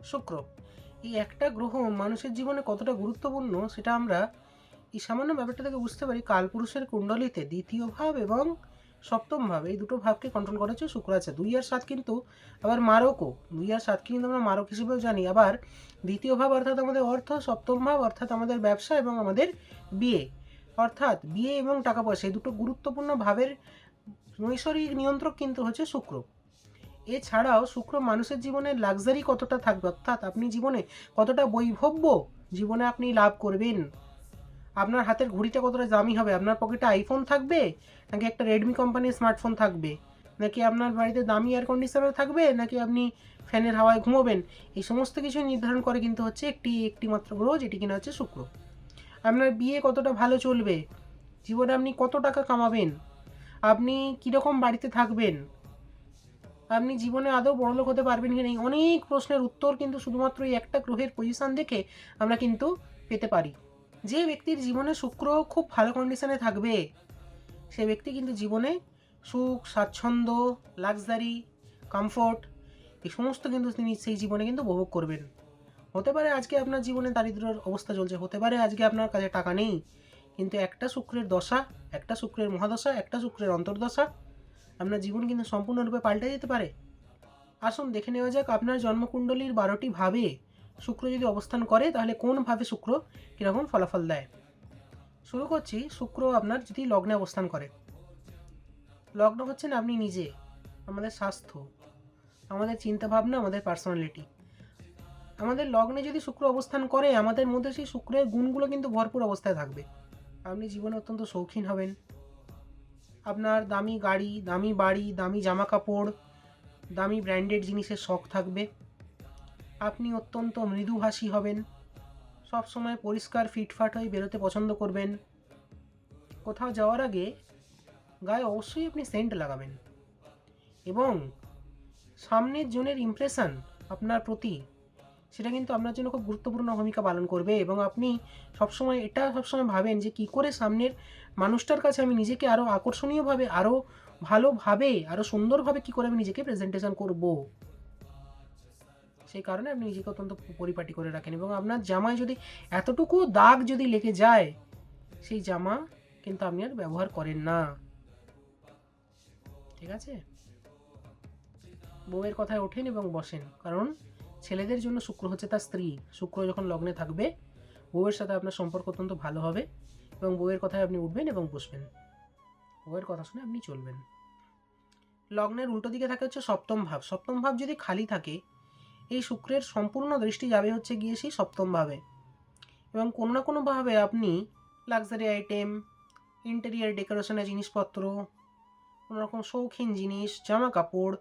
শুক্র, এই একটা গ্রহ মানুষের জীবনে কতটা গুরুত্বপূর্ণ সেটা আমরা এই সামান্য ব্যাপারটা থেকে বুঝতে পারি। কালপুরুষের কুণ্ডলিতে দ্বিতীয় ভাব এবং সপ্তম ভাব, এই দুটো ভাবকে কন্ট্রোল করেছে শুক্র। আছে 2 আর 7 কিন্তু আবার মারকও, 2 আর 7 কিন্তু আমরা মারক হিসেবেও জানি। আবার দ্বিতীয় ভাব অর্থাৎ আমাদের অর্থ, সপ্তম ভাব অর্থাৎ আমাদের ব্যবসা এবং আমাদের বিয়ে, অর্থাৎ বিয়ে এবং টাকা পয়সা, এই দুটো গুরুত্বপূর্ণ ভাবের নৈসর্গিক নিয়ন্ত্রক কিন্তু হচ্ছে শুক্র। এছাড়াও শুক্র মানুষের জীবনে লাক্সারি কতটা থাকবে, অর্থাৎ আপনি জীবনে কতটা বৈভব্য জীবনে আপনি লাভ করবেন, আপনার হাতের ঘড়িটা কতটা দামি হবে, আপনার পকেটে আইফোন থাকবে নাকি একটা রেডমি কোম্পানির স্মার্টফোন থাকবে, নাকি আপনার বাড়িতে দামি এয়ার কন্ডিশনার থাকবে, নাকি আপনি ফ্যানের হাওয়ায় ঘুমোবেন, এই সমস্ত কিছু নির্ধারণ করে কিন্তু হচ্ছে একটি মাত্র গ্রহ, যেটি কিনা হচ্ছে শুক্র। আপনার বিয়ে কতটা ভালো চলবে, জীবনে আপনি কত টাকা কামাবেন, আপনি কীরকম বাড়িতে থাকবেন, আপনি জীবনে আদৌ বড়লোক হতে পারবেন কি নেই, অনেক প্রশ্নের উত্তর কিন্তু শুধুমাত্র এই একটা গ্রহের পজিশন দেখে আমরা কিন্তু পেতে পারি। যে ব্যক্তির জীবনে শুক্র খুব ভালো কন্ডিশনে থাকবে সে ব্যক্তি কিন্তু জীবনে সুখ, স্বাচ্ছন্দ্য, লাক্সারি, কমফোর্ট, এই সমস্ত কিন্তু তিনি সেই জীবনে কিন্তু উপভোগ করবেন। হতে পারে আজকে আপনার জীবনে দারিদ্র্যের অবস্থা চলছে, হতে পারে আজকে আপনার কাছে টাকা নেই, কিন্তু একটা শুক্রের দশা, একটা শুক্রের মহাদশা, একটা শুক্রের অন্তর্দশা আপনার জীবন কিন্তু সম্পূর্ণরূপে পাল্টে যেতে পারে। আসুন দেখে নেওয়া যাক আপনার জন্মকুণ্ডলীর 12টি ভাবে শুক্র যদি অবস্থান করে তাহলে কোন ভাবে শুক্র কীরকম ফলাফল দেয়। শুরু করছি, শুক্র আপনার যদি লগ্নে অবস্থান করে। লগ্ন হচ্ছেন আপনি নিজে, আমাদের স্বাস্থ্য, আমাদের চিন্তাভাবনা, আমাদের পার্সোনালিটি। আমাদের লগ্নে যদি শুক্র অবস্থান করে আমাদের মধ্যে সেই শুক্রের গুণগুলো কিন্তু ভরপুর অবস্থায় থাকবে। আপনি জীবনে অত্যন্ত শৌখিন হবেন, আপনার দামি গাড়ি, দামি বাড়ি, দামি জামা কাপড়, দামি ব্র্যান্ডেড জিনিসের শখ থাকবে। আপনি অত্যন্ত মৃদুভাষী হবেন, সবসময় পরিষ্কার ফিটফাট হয়ে বেরোতে পছন্দ করবেন। কোথাও যাওয়ার আগে গায়ে অবশ্যই আপনি সেন্ট লাগাবেন, এবং সামনের জনের ইমপ্রেশন আপনার প্রতি সেটা কিন্তু আপনার জন্য খুব গুরুত্বপূর্ণ ভূমিকা পালন করবে। এবং আপনি সবসময় ভাবেন যে কী করে সামনের মানুষটার কাছে আমি নিজেকে আরও আকর্ষণীয়ভাবে, আরও ভালোভাবে, আরও সুন্দরভাবে কী করে আমি নিজেকে প্রেজেন্টেশন করব। সেই কারণে আপনি নিজেকে অত্যন্ত পরিপাটি করে রাখেন, এবং আপনার জামায় যদি এতটুকু দাগ যদি লেগে যায় সেই জামা কিন্তু আপনি আর ব্যবহার করেন না। ঠিক আছে, বউয়ের কথায় ওঠেন এবং বসেন, কারণ ছেলেদের জন্য শুক্র হচ্ছে তার স্ত্রী। শুক্র যখন লগ্নে থাকবে বউয়ের সাথে আপনার সম্পর্ক অত্যন্ত ভালো হবে, এবং বউয়ের কথায় আপনি উঠবেন এবং বসবেন, বউয়ের কথা শুনে আপনি চলবেন। লগ্নের উল্টো দিকে থাকে হচ্ছে সপ্তম ভাব। সপ্তম ভাব যদি খালি থাকে এই শুক্রের সম্পূর্ণ দৃষ্টি যাবে হচ্ছে গিয়ে সেই সপ্তম ভাবে, এবং কোনো না কোনোভাবে আপনি লাক্সারি আইটেম, ইন্টেরিয়ার ডেকোরেশনের জিনিসপত্র, কোনোরকম শৌখিন জিনিস, জামা কাপড়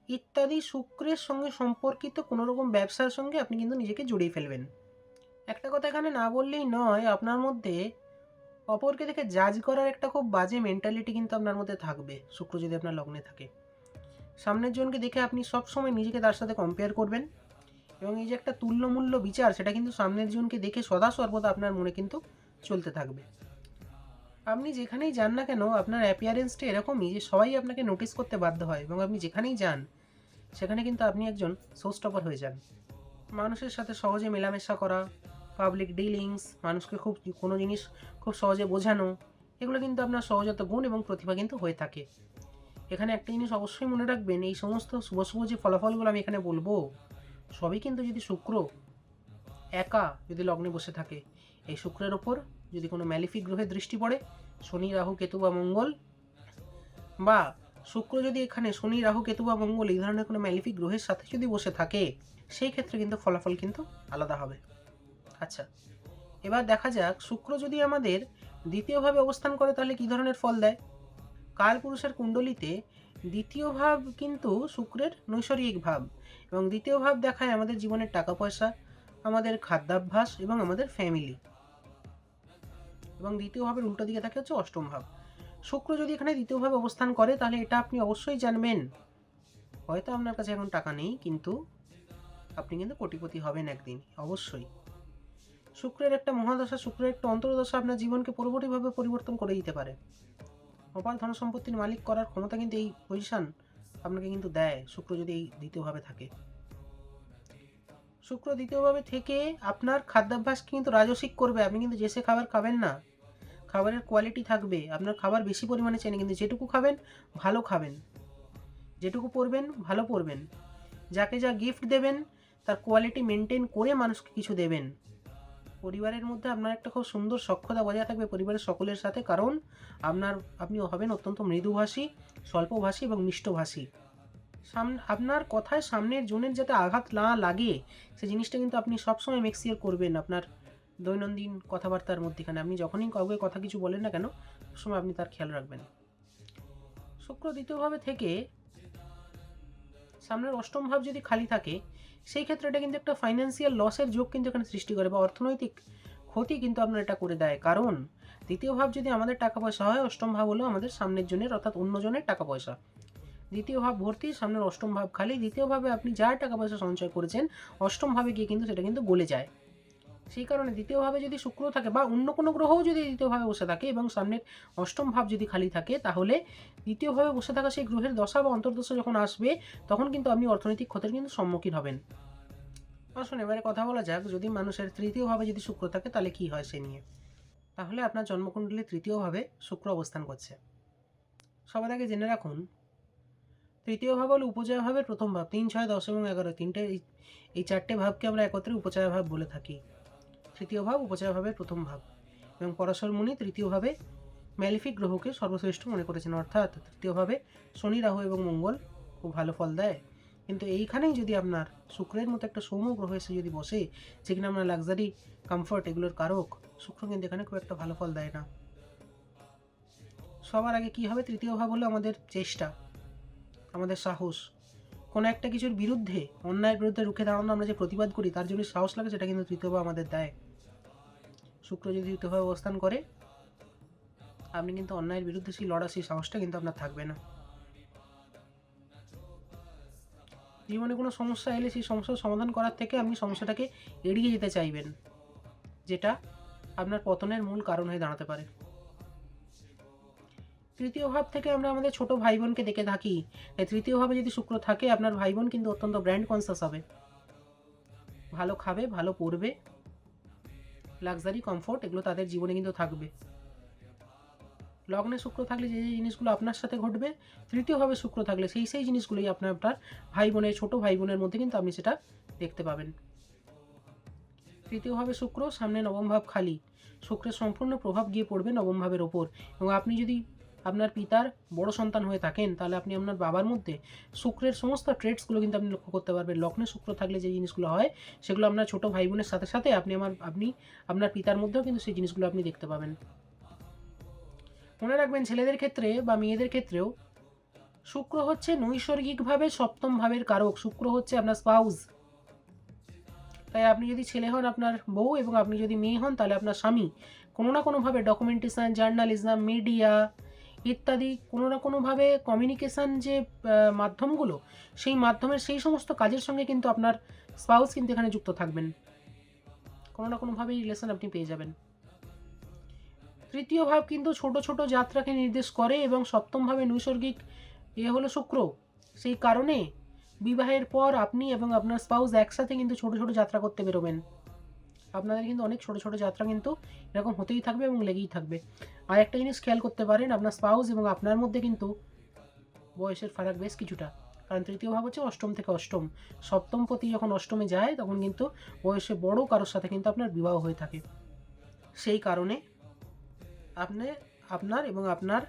ইত্যাদি শুক্রের সঙ্গে সম্পর্কিত কোনোরকম ব্যবসার সঙ্গে আপনি কিন্তু নিজেকে জড়িয়ে ফেলবেন। একটা কথা এখানে না বললেই নয়, আপনার মধ্যে অপরকে দেখে জাজ করার একটা খুব বাজে মেন্টালিটি কিন্তু আপনার মধ্যে থাকবে শুক্র যদি আপনার লগ্নে থাকে। সামনের জনকে দেখে আপনি সবসময় নিজেকে তার সাথে কম্পেয়ার করবেন, এবং এই যে একটা তুল্যমূল্য বিচার সেটা কিন্তু সামনের জনকে দেখে সদা সর্বদা আপনার মনে কিন্তু চলতে থাকবে। আপনি যেখানেই যান না কেন আপনার অ্যাপিয়ারেন্সটা এরকমই যে সবাই আপনাকে নোটিস করতে বাধ্য হয়, এবং আপনি যেখানেই যান সেখানে কিন্তু আপনি একজন শোস্টপার হয়ে যান। মানুষের সাথে সহজে মেলামেশা করা, পাবলিক ডিলিংস, মানুষকে কোনো জিনিস খুব সহজে বোঝানো, এগুলো কিন্তু আপনার সহজাত গুণ এবং প্রতিভা কিন্তু হয়ে থাকে। এখানে একটা জিনিস অবশ্যই মনে রাখবেন, এই সমস্ত শুভ শুভ যে ফলাফলগুলো আমি এখানে বলবো সবই কিন্তু যদি শুক্র একা যদি লগ্নে বসে থাকে, এই শুক্রের ওপর যদি কোনো ম্যালিফিক গ্রহের দৃষ্টি পড়ে, শনি, রাহু, কেতু বা মঙ্গল, বা শুক্র যদি এখানে শনি, রাহু, কেতু বা মঙ্গল এই ধরনের কোনো ম্যালিফিক গ্রহের সাথে যদি বসে থাকে সেই ক্ষেত্রে কিন্তু ফলাফল কিন্তু আলাদা হবে। আচ্ছা, এবার দেখা যাক শুক্র যদি আমাদের দ্বিতীয়ভাবে অবস্থান করে তাহলে কী ধরনের ফল দেয়। কালপুরুষের কুণ্ডলিতে দ্বিতীয় ভাব কিন্তু শুক্রের নৈসর্গিক ভাব, এবং দ্বিতীয় ভাব দেখায় আমাদের জীবনের টাকা পয়সা, আমাদের খাদ্যাভ্যাস এবং আমাদের ফ্যামিলি। এবং দ্বিতীয় ভাবের উল্টো দিকে থাকে হচ্ছে অষ্টম ভাব। শুক্র যদি এখানে দ্বিতীয়ভাবে অবস্থান করে তাহলে এটা আপনি অবশ্যই জানবেন, হয়তো আপনার কাছে এখন টাকা নেই কিন্তু আপনি কিন্তু কোটিপতি হবেন একদিন অবশ্যই। শুক্রের একটা মহাদশা, শুক্রের একটা অন্তর্দশা আপনার জীবনকে পুরোপুরিভাবে পরিবর্তন করে দিতে পারে। অপার ধন সম্পত্তির মালিক করার ক্ষমতা কিন্তু এই পজিশন আপনাকে কিন্তু দেয় শুক্র যদি এই দ্বিতীয়ভাবে থাকে। শুক্র দ্বিতীয়ভাবে থেকে আপনার খাদ্যাভ্যাসকে কিন্তু রাজসিক করবে। আপনি কিন্তু যে সে খাবার খাবেন না, খাবারের কোয়ালিটি থাকবে। আপনার খাবার বেশি পরিমাণে চেনে, কিন্তু যেটুকু খাবেন ভালো খাবেন, যেটুকু পরবেন ভালো পরবেন, যাকে যা গিফট দেবেন তার কোয়ালিটি মেনটেন করে মানুষকে কিছু দেবেন। পরিবারের মধ্যে আপনার একটা খুব সুন্দর সখ্যতা বজায় থাকবে পরিবারের সকলের সাথে, কারণ আপনি হবেন অত্যন্ত মৃদুভাষী, স্বল্পভাষী এবং মিষ্টভাষী। আপনার কথায় সামনের জনের যাতে আঘাত না লাগে সেই জিনিসটা কিন্তু আপনি সবসময় মেক্সিওর করবেন আপনার দৈনন্দিন কথাবার্তার মধ্যেখানে। আপনি যখনই কাউকে কথা কিছু বলেন না কেন, সবসময় আপনি তার খেয়াল রাখবেন। শুক্র দ্বিতীয়ভাবে থেকে সামনের অষ্টম ভাব যদি খালি থাকে, সেই ক্ষেত্রে এটা কিন্তু একটা ফাইন্যান্সিয়াল লসের যোগ কিন্তু এখানে সৃষ্টি করে, বা অর্থনৈতিক ক্ষতি কিন্তু আপনার এটা করে দেয়। কারণ দ্বিতীয় ভাব যদি আমাদের টাকা পয়সা হয়, অষ্টম ভাব হলো আমাদের সামনের জনের অর্থাৎ অন্যজনের টাকা পয়সা। দ্বিতীয় ভাব ভর্তি, সামনের অষ্টম ভাব খালি। দ্বিতীয়ভাবে আপনি যার টাকা পয়সা সঞ্চয় করেছেন, অষ্টম ভাবে গিয়ে কিন্তু সেটা কিন্তু গলে যায়। সেই কারণে দ্বিতীয়ভাবে যদি শুক্র থাকে বা অন্য কোনো গ্রহও যদি দ্বিতীয়ভাবে বসে থাকে এবং সামনের অষ্টম ভাব যদি খালি থাকে, তাহলে দ্বিতীয়ভাবে বসে থাকা সেই গ্রহের দশা বা অন্তর্দশা যখন আসবে, তখন কিন্তু আপনি অর্থনৈতিক ক্ষতির কিন্তু সম্মুখীন হবেন। আসুন এবারে কথা বলা যাক, যদি মানুষের তৃতীয়ভাবে যদি শুক্র থাকে তাহলে কি হয় সে নিয়ে। তাহলে আপনার জন্মকুণ্ডলী তৃতীয়ভাবে শুক্র অবস্থান করছে। সবার আগে জেনে রাখুন, তৃতীয় ভাব হলো উপচয় ভাবের প্রথম ভাব। 3, 6, 10 এবং 11 তিনটে এই চারটে ভাবকে আমরা একত্রে উপচয় ভাব বলে থাকি। তৃতীয় ভাব উপচয় ভাবের প্রথম ভাব, এবং পরাশর মুনি তৃতীয়ভাবে ম্যালিফিক গ্রহকে সর্বশ্রেষ্ঠ মনে করেছেন, অর্থাৎ তৃতীয়ভাবে শনি, রাহু এবং মঙ্গল খুব ভালো ফল দেয়। কিন্তু এইখানেই যদি আপনার শুক্রের মতো একটা সৌম্য গ্রহ এসে যদি বসে, যে কিনা আমরা লাক্সারি, কমফর্ট এগুলোর কারক, শুক্র কিন্তু এখানে খুব একটা ভালো ফল দেয় না। সবার আগে কি হবে, তৃতীয় ভাব হলো আমাদের চেষ্টা, আমাদের সাহস। কোনো একটা কিছুর বিরুদ্ধে, অন্যায়ের বিরুদ্ধে রুখে দাঁড়ানো, আমরা যে প্রতিবাদ করি তার জন্য সাহস লাগে, সেটা কিন্তু তৃতীয় ভাব আমাদের দেয়। শুক্র যদি তৃতীয়ভাবে অবস্থান করে, আপনি কিন্তু অন্যায়ের বিরুদ্ধে সেই লড়া, সেই সাহসটা কিন্তু আপনার থাকবে না। জীবনে কোনো সমস্যা এলে সেই সমস্যার সমাধান করার থেকে আপনি সমস্যাটাকে এড়িয়ে যেতে চাইবেন, যেটা আপনার পতনের মূল কারণ হয়ে দাঁড়াতে পারে। তৃতীয় ভাব থেকে আমরা আমাদের ছোট ভাই বোনকে দেখে থাকি। তাই তৃতীয় ভাবে যদি শুক্র থাকে, আপনার ভাই বোন কিন্তু অত্যন্ত ব্র্যান্ড কনসাস হবে, ভালো খাবে, ভালো পরবে, লাক্সারি, কমফোর্ট এগুলো তাদের জীবনে কিন্তু থাকবে। লগ্নে শুক্র থাকলে যে যে জিনিসগুলো আপনার সাথে ঘটবে, তৃতীয়ভাবে শুক্র থাকলে সেই জিনিসগুলোই আপনার ভাই বোনের, ছোট ভাই বোনের মধ্যে কিন্তু আপনি সেটা দেখতে পাবেন। তৃতীয়ভাবে শুক্র, সামনে নবম ভাব খালি। শুক্রের সম্পূর্ণ প্রভাব গিয়ে পড়বে নবম ভাবের ওপর, এবং আপনি যদি আপনার পিতার বড় সন্তান হয়ে থাকেন, তাহলে আপনি আপনার বাবার মধ্যে শুক্রের সমস্ত ট্রেডসগুলো কিন্তু আপনি লক্ষ্য করতে পারবেন। লগ্নে শুক্র থাকলে যে জিনিসগুলো হয়, সেগুলো আপনার ছোট ভাই বোনের সাথে সাথে আপনি আপনার পিতার মধ্যেও কিন্তু সেই জিনিসগুলো আপনি দেখতে পাবেন। মনে রাখবেন, ছেলেদের ক্ষেত্রে বা মেয়েদের ক্ষেত্রেও শুক্র হচ্ছে নৈসর্গিকভাবে সপ্তম ভাবের কারক। শুক্র হচ্ছে আপনার স্পাউস। তাই আপনি যদি ছেলে হন, আপনার বউ, এবং আপনি যদি মেয়ে হন, তাহলে আপনার স্বামী কোনো না কোনোভাবে ডকুমেন্টেশন, জার্নালিজম, মিডিয়া ইত্যাদি কোনো না কোনোভাবে কমিউনিকেশান যে মাধ্যমগুলো, সেই মাধ্যমের সেই সমস্ত কাজের সঙ্গে কিন্তু আপনার স্পাউস কিন্তু এখানে যুক্ত থাকবেন। কোনো না কোনোভাবে রিলেশন আপনি পেয়ে যাবেন। তৃতীয় ভাব কিন্তু ছোট ছোট যাত্রাকে নির্দেশ করে, এবং সপ্তম ভাবে নৈসর্গিক হলো শুক্র। সেই কারণে বিবাহের পর আপনি এবং আপনার স্পাউস একসাথে কিন্তু ছোট ছোট যাত্রা করতে বেরোবেন। আপনাদের কিন্তু অনেক ছোট ছোট যাত্রা কিন্তু এরকম হতেই থাকবে এবং লেগেই থাকবে। আর একটা জিনিস খেয়াল করতে পারেন, আপনার স্পাউস এবং আপনার মধ্যে কিন্তু বয়সের ফারাক বেশ কিছুটা। কারণ তৃতীয় ভাব হচ্ছে অষ্টম থেকে অষ্টম। সপ্তম পতি যখন অষ্টমে যায়, তখন কিন্তু বয়সে বড় কারোর সাথে কিন্তু আপনার বিবাহ হয়ে থাকে। সেই কারণে আপনি, আপনার এবং আপনার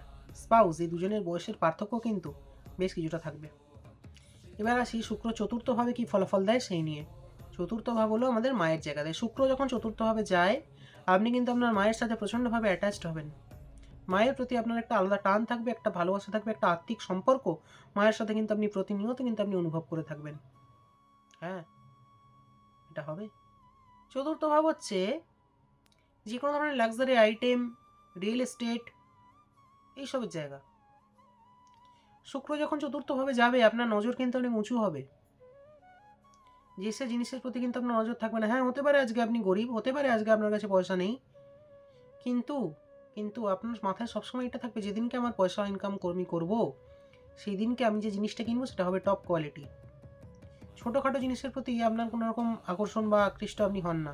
স্পাউস, এই দুজনের বয়সের পার্থক্য কিন্তু বেশ কিছুটা থাকবে। এবার আসি শুক্র চতুর্থভাবে কি ফলাফল দেয় সেই নিয়ে। চতুর্থ ভাব হলো আমাদের মায়ের জায়গা দেয়। শুক্র যখন চতুর্থভাবে যায়, আপনি কিন্তু আপনার মায়ের সাথে প্রচণ্ডভাবে অ্যাটাচড হবেন। মায়ের প্রতি আপনার একটা আলাদা টান থাকবে, একটা ভালোবাসা থাকবে, একটা আত্মিক সম্পর্ক মায়ের সাথে কিন্তু আপনি প্রতিনিয়ত কিন্তু আপনি অনুভব করে থাকবেন। হ্যাঁ, এটা হবে। চতুর্থ ভাব হচ্ছে যে কোনো ধরনের লাক্সারি আইটেম, রিয়েল এস্টেট, এইসবের জায়গা। শুক্র যখন চতুর্থভাবে যাবে, আপনার নজর কিন্তু অনেক উঁচু হবে। যে সে জিনিসের প্রতি কিন্তু আপনার নজর থাকবে না। হ্যাঁ, হতে পারে আজকে আপনি গরিব, হতে পারে আজকে আপনার কাছে পয়সা নেই, কিন্তু কিন্তু আপনার মাথায় সবসময় এটা থাকবে, যেদিনকে আমার পয়সা ইনকাম করবো, সেই দিনকে আমি যে জিনিসটা কিনবো সেটা হবে টপ কোয়ালিটি। ছোটোখাটো জিনিসের প্রতি আপনার কোনো রকম আকর্ষণ বা আকৃষ্ট আপনি হন না।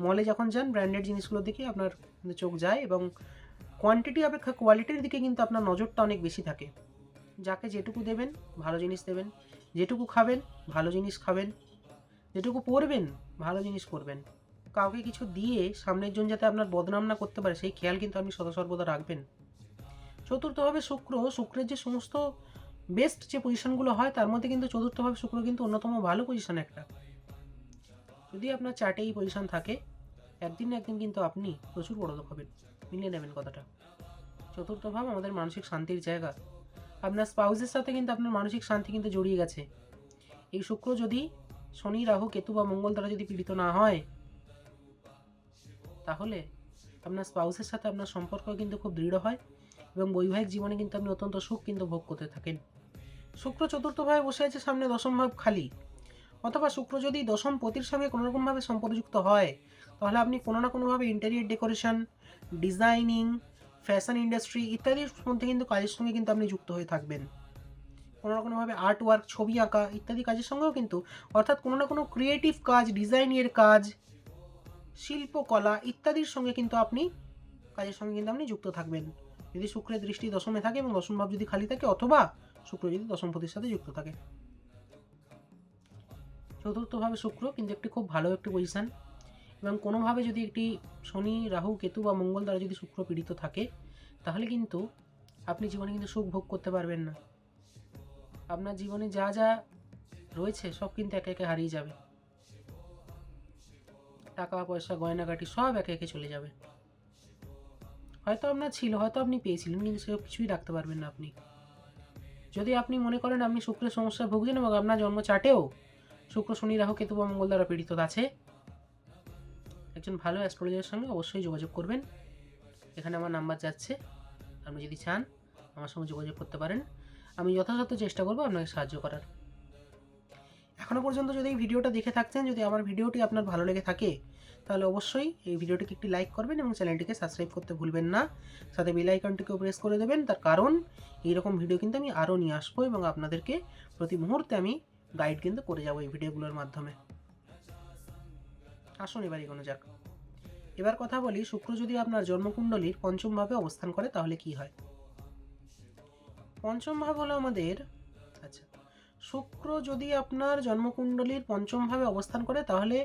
মলে যখন যান ব্র্যান্ডেড জিনিসগুলোর দিকে আপনার চোখ যায় এবং কোয়ান্টিটি অপেক্ষা কোয়ালিটির দিকে কিন্তু আপনার নজরটা অনেক বেশি থাকে। যাকে যেটুকু দেবেন ভালো জিনিস দেবেন, যেটুকু খাবেন ভালো জিনিস খাবেন, যেটুকু পরবেন ভালো জিনিস পরবেন। কাউকে কিছু দিয়ে সামনের জন যাতে আপনার বদনাম না করতে পারে সেই খেয়াল কিন্তু আপনি সদা সর্বদা রাখবেন। চতুর্থভাবে শুক্রের যে সমস্ত বেস্ট যে পজিশনগুলো হয় তার মধ্যে কিন্তু চতুর্থভাবে শুক্র কিন্তু অন্যতম ভালো পজিশন একটা। যদি আপনার চার্টে এই পজিশন থাকে একদিন না একদিন কিন্তু আপনি প্রচুর বড়লোক হবেন, মিলিয়ে নেবেন কথাটা। চতুর্থ ভাব আমাদের মানসিক শান্তির জায়গা। আপনার স্পাউসের সাথে কিন্তু আপনার মানসিক শান্তি কিন্তু জড়িয়ে গেছে। এই শুক্র যদি শনি, রাহু, কেতু বা মঙ্গল দ্বারা যদি পীড়িত না হয় তাহলে আপনার স্পাউসের সাথে আপনার সম্পর্ক কিন্তু খুব দৃঢ় হয় এবং বৈবাহিক জীবনে কিন্তু আপনি অত্যন্ত সুখ কিন্তু ভোগ করতে থাকেন। শুক্র চতুর্থভাবে বসে আছে, সামনে দশম ভাব খালি, অথবা শুক্র যদি দশম পতির সঙ্গে কোনোরকমভাবে সম্পর্কযুক্ত হয় তাহলে আপনি কোনো না কোনোভাবে interior decoration, designing, fashion industry ইত্যাদির মধ্যে কিন্তু কাজের সঙ্গে কিন্তু আপনি যুক্ত হয়ে থাকবেন। কোনো না কোনোভাবে আর্ট ওয়ার্ক, ছবি আঁকা ইত্যাদি কাজের সঙ্গেও কিন্তু, অর্থাৎ কোনো না কোনো ক্রিয়েটিভ কাজ, ডিজাইনের কাজ, শিল্পকলা ইত্যাদির সঙ্গে কিন্তু আপনি কাজের সঙ্গে কিন্তু আপনি যুক্ত থাকবেন যদি শুক্রের দৃষ্টি দশমে থাকে এবং দশম ভাব যদি খালি থাকে, অথবা শুক্র যদি দশমপতির সাথে যুক্ত থাকে। চতুর্থভাবে শুক্র কিন্তু একটি খুব ভালো একটি পজিশান এবং কোনোভাবে যদি একটি শনি, রাহু, কেতু বা মঙ্গল দ্বারা যদি শুক্র পীড়িত থাকে তাহলে কিন্তু আপনি জীবনে কিন্তু সুখ ভোগ করতে পারবেন না। আপনার জীবনে যা যা রয়েছে সব কিন্তু একে একে হারিয়ে যাবে। টাকা পয়সা, গয়নাগাটি সব একে একে চলে যাবে। হয়তো আপনার ছিল, হয়তো আপনি পেয়েছিলেন, কিন্তু সেসব কিছুই রাখতে পারবেন না আপনি। যদি আপনি মনে করেন আপনি শুক্রের সমস্যায় ভুগছেন এবং আপনার জন্ম চার্টেও শুক্র, শনি, রাহু, কেতু বা মঙ্গল দ্বারা পীড়িত আছে, একজন ভালো অ্যাস্ট্রোলজারের সঙ্গে অবশ্যই যোগাযোগ করবেন। এখানে আমার নাম্বার যাচ্ছে, আপনি যদি চান আমার সঙ্গে যোগাযোগ করতে পারেন। আমি যথাযথ চেষ্টা করব আপনাকে সাহায্য করার। এখনও পর্যন্ত যদি এই ভিডিওটা দেখে থাকছেন, যদি আমার ভিডিওটি আপনার ভালো লেগে থাকে তাহলে অবশ্যই এই ভিডিওটিকে একটি লাইক করবেন এবং চ্যানেলটিকে সাবস্ক্রাইব করতে ভুলবেন না। সাথে বেল আইকনটিকেও প্রেস করে দেবেন, তার কারণ এইরকম ভিডিও কিন্তু আমি আরও নিয়ে আসবো এবং আপনাদেরকে প্রতি মুহূর্তে আমি গাইড কিন্তু করে যাবো এই ভিডিওগুলোর মাধ্যমে। আসুন এবার এগোনো যাক। এবার কথা বলি, শুক্র যদি আপনার জন্মকুণ্ডলীর পঞ্চম ভাবে অবস্থান করে তাহলে কি হয়। পঞ্চম ভাব হলো আমাদের, আচ্ছা, শুক্র যদি আপনার জন্মকুণ্ডলীর পঞ্চম ভাবে অবস্থান করে তাহলে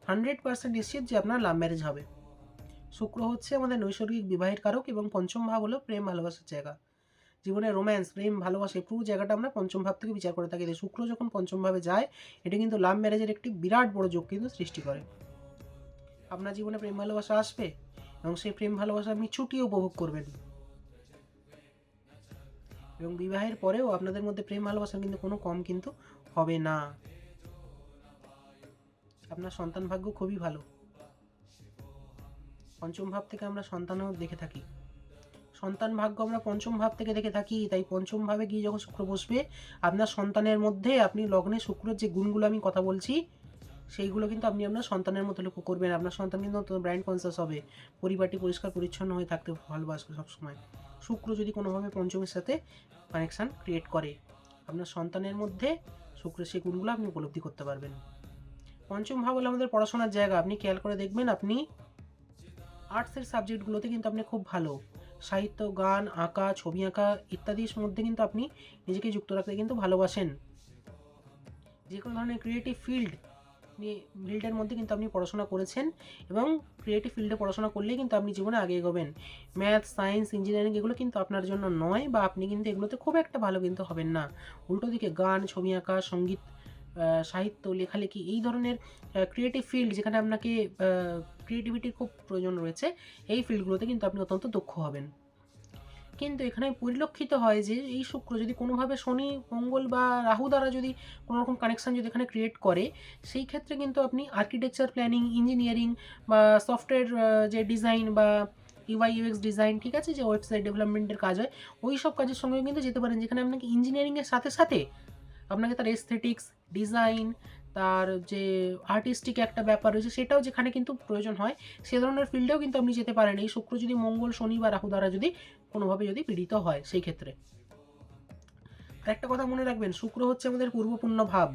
100% নিশ্চিত যে আপনার লাভ ম্যারেজ হবে। শুক্র হচ্ছে আমাদের নৈসর্গিক বিবাহের কারক এবং পঞ্চম ভাব হলো প্রেম ভালোবাসার জায়গা। জীবনে রোম্যান্স, প্রেম, ভালোবাসা পুরো জায়গাটা আমরা পঞ্চম ভাব থেকে বিচার করে থাকি। শুক্র যখন পঞ্চম ভাবে যায় এটা কিন্তু লাভ ম্যারেজের একটি বিরাট বড় যোগ কিন্তু সৃষ্টি করে। আপনার জীবনে প্রেম ভালোবাসা আসবে এবং সেই প্রেম ভালোবাসা আপনি ছুটিয়ে উপভোগ করবেন এবং বিবাহের পরেও আপনাদের মধ্যে প্রেম ভালোবাসার কিন্তু কোনো কম কিন্তু হবে না। আপনার সন্তান ভাগ্য খুবই ভালো। পঞ্চম ভাব থেকে আমরা সন্তানও দেখে থাকি, সন্তান ভাগ্য আমরা পঞ্চম ভাব থেকে দেখে থাকি। তাই পঞ্চম ভাবে গিয়ে যখন শুক্র বসবে আপনার সন্তানের মধ্যে, আপনি লগ্নে শুক্রের যে গুণগুলো আমি কথা বলছি সেইগুলো কিন্তু আপনি আপনার সন্তানের মতো লক্ষ্য করবেন। আপনার সন্তান কিন্তু ব্র্যান্ড কনসিয়াস হবে, পরিবারটি পরিষ্কার পরিচ্ছন্ন হয়ে থাকতে ভালোবাসবে সবসময়। শুক্র যদি কোনোভাবে পঞ্চমের সাথে কানেকশান ক্রিয়েট করে আপনার সন্তানের মধ্যে শুক্রের সেই গুণগুলো আপনি উপলব্ধি করতে পারবেন। পঞ্চম ভাব হলো আমাদের পড়াশোনার জায়গা। আপনি খেয়াল করে দেখবেন আপনি আর্টসের সাবজেক্টগুলোতে কিন্তু আপনি খুব ভালো, সাহিত্য, গান, আঁকা, ছবি আঁকা ইত্যাদির মধ্যে কিন্তু আপনি নিজেকে যুক্ত রাখতে কিন্তু ভালোবাসেন। যে কোনো ধরনের ক্রিয়েটিভ ফিল্ডের মধ্যে কিন্তু আপনি পড়াশোনা করেছেন এবং ক্রিয়েটিভ ফিল্ডে পড়াশোনা করলেই কিন্তু আপনি জীবনে আগে এগোবেন। ম্যাথ, সায়েন্স, ইঞ্জিনিয়ারিং এগুলো কিন্তু আপনার জন্য নয়, বা আপনি কিন্তু এগুলোতে খুব একটা ভালো কিন্তু হবেন না। উল্টো দিকে গান, ছবি আঁকা, সঙ্গীত, সাহিত্য, লেখালেখি এই ধরনের ক্রিয়েটিভ ফিল্ড যেখানে আপনাকে ক্রিয়েটিভিটির খুব প্রয়োজন রয়েছে, এই ফিল্ডগুলোতে কিন্তু আপনি অত্যন্ত দক্ষ হবেন। কিন্তু এখানে পরিলক্ষিত হয় যে এই শুক্র যদি কোনোভাবে শনি, মঙ্গল বা রাহু দ্বারা যদি কোনো রকম কানেকশান যদি এখানে ক্রিয়েট করে, সেই ক্ষেত্রে কিন্তু আপনি আর্কিটেকচার, প্ল্যানিং, ইঞ্জিনিয়ারিং বা সফটওয়্যার যে ডিজাইন বা UI/UX ডিজাইন, ঠিক আছে, যে ওয়েবসাইট ডেভেলপমেন্টের কাজ হয় ওই সব কাজের সঙ্গেও কিন্তু যেতে পারেন, যেখানে আপনাকে ইঞ্জিনিয়ারিংয়ের সাথে সাথে আপনাকে তার এস্থেটিক্স, ডিজাইন, তার যে আর্টিস্টিক একটা ব্যাপার রয়েছে সেটাও যেখানে কিন্তু প্রয়োজন হয় সে ধরনের ফিল্ডেও কিন্তু আপনি যেতে পারেন এই শুক্র যদি মঙ্গল, শনি বা রাহু দ্বারা যদি কোনোভাবে যদি পীড়িত হয় সেই ক্ষেত্রে। আরেকটা কথা মনে রাখবেন, শুক্র হচ্ছে আমাদের পূর্বপুণ্য ভাব।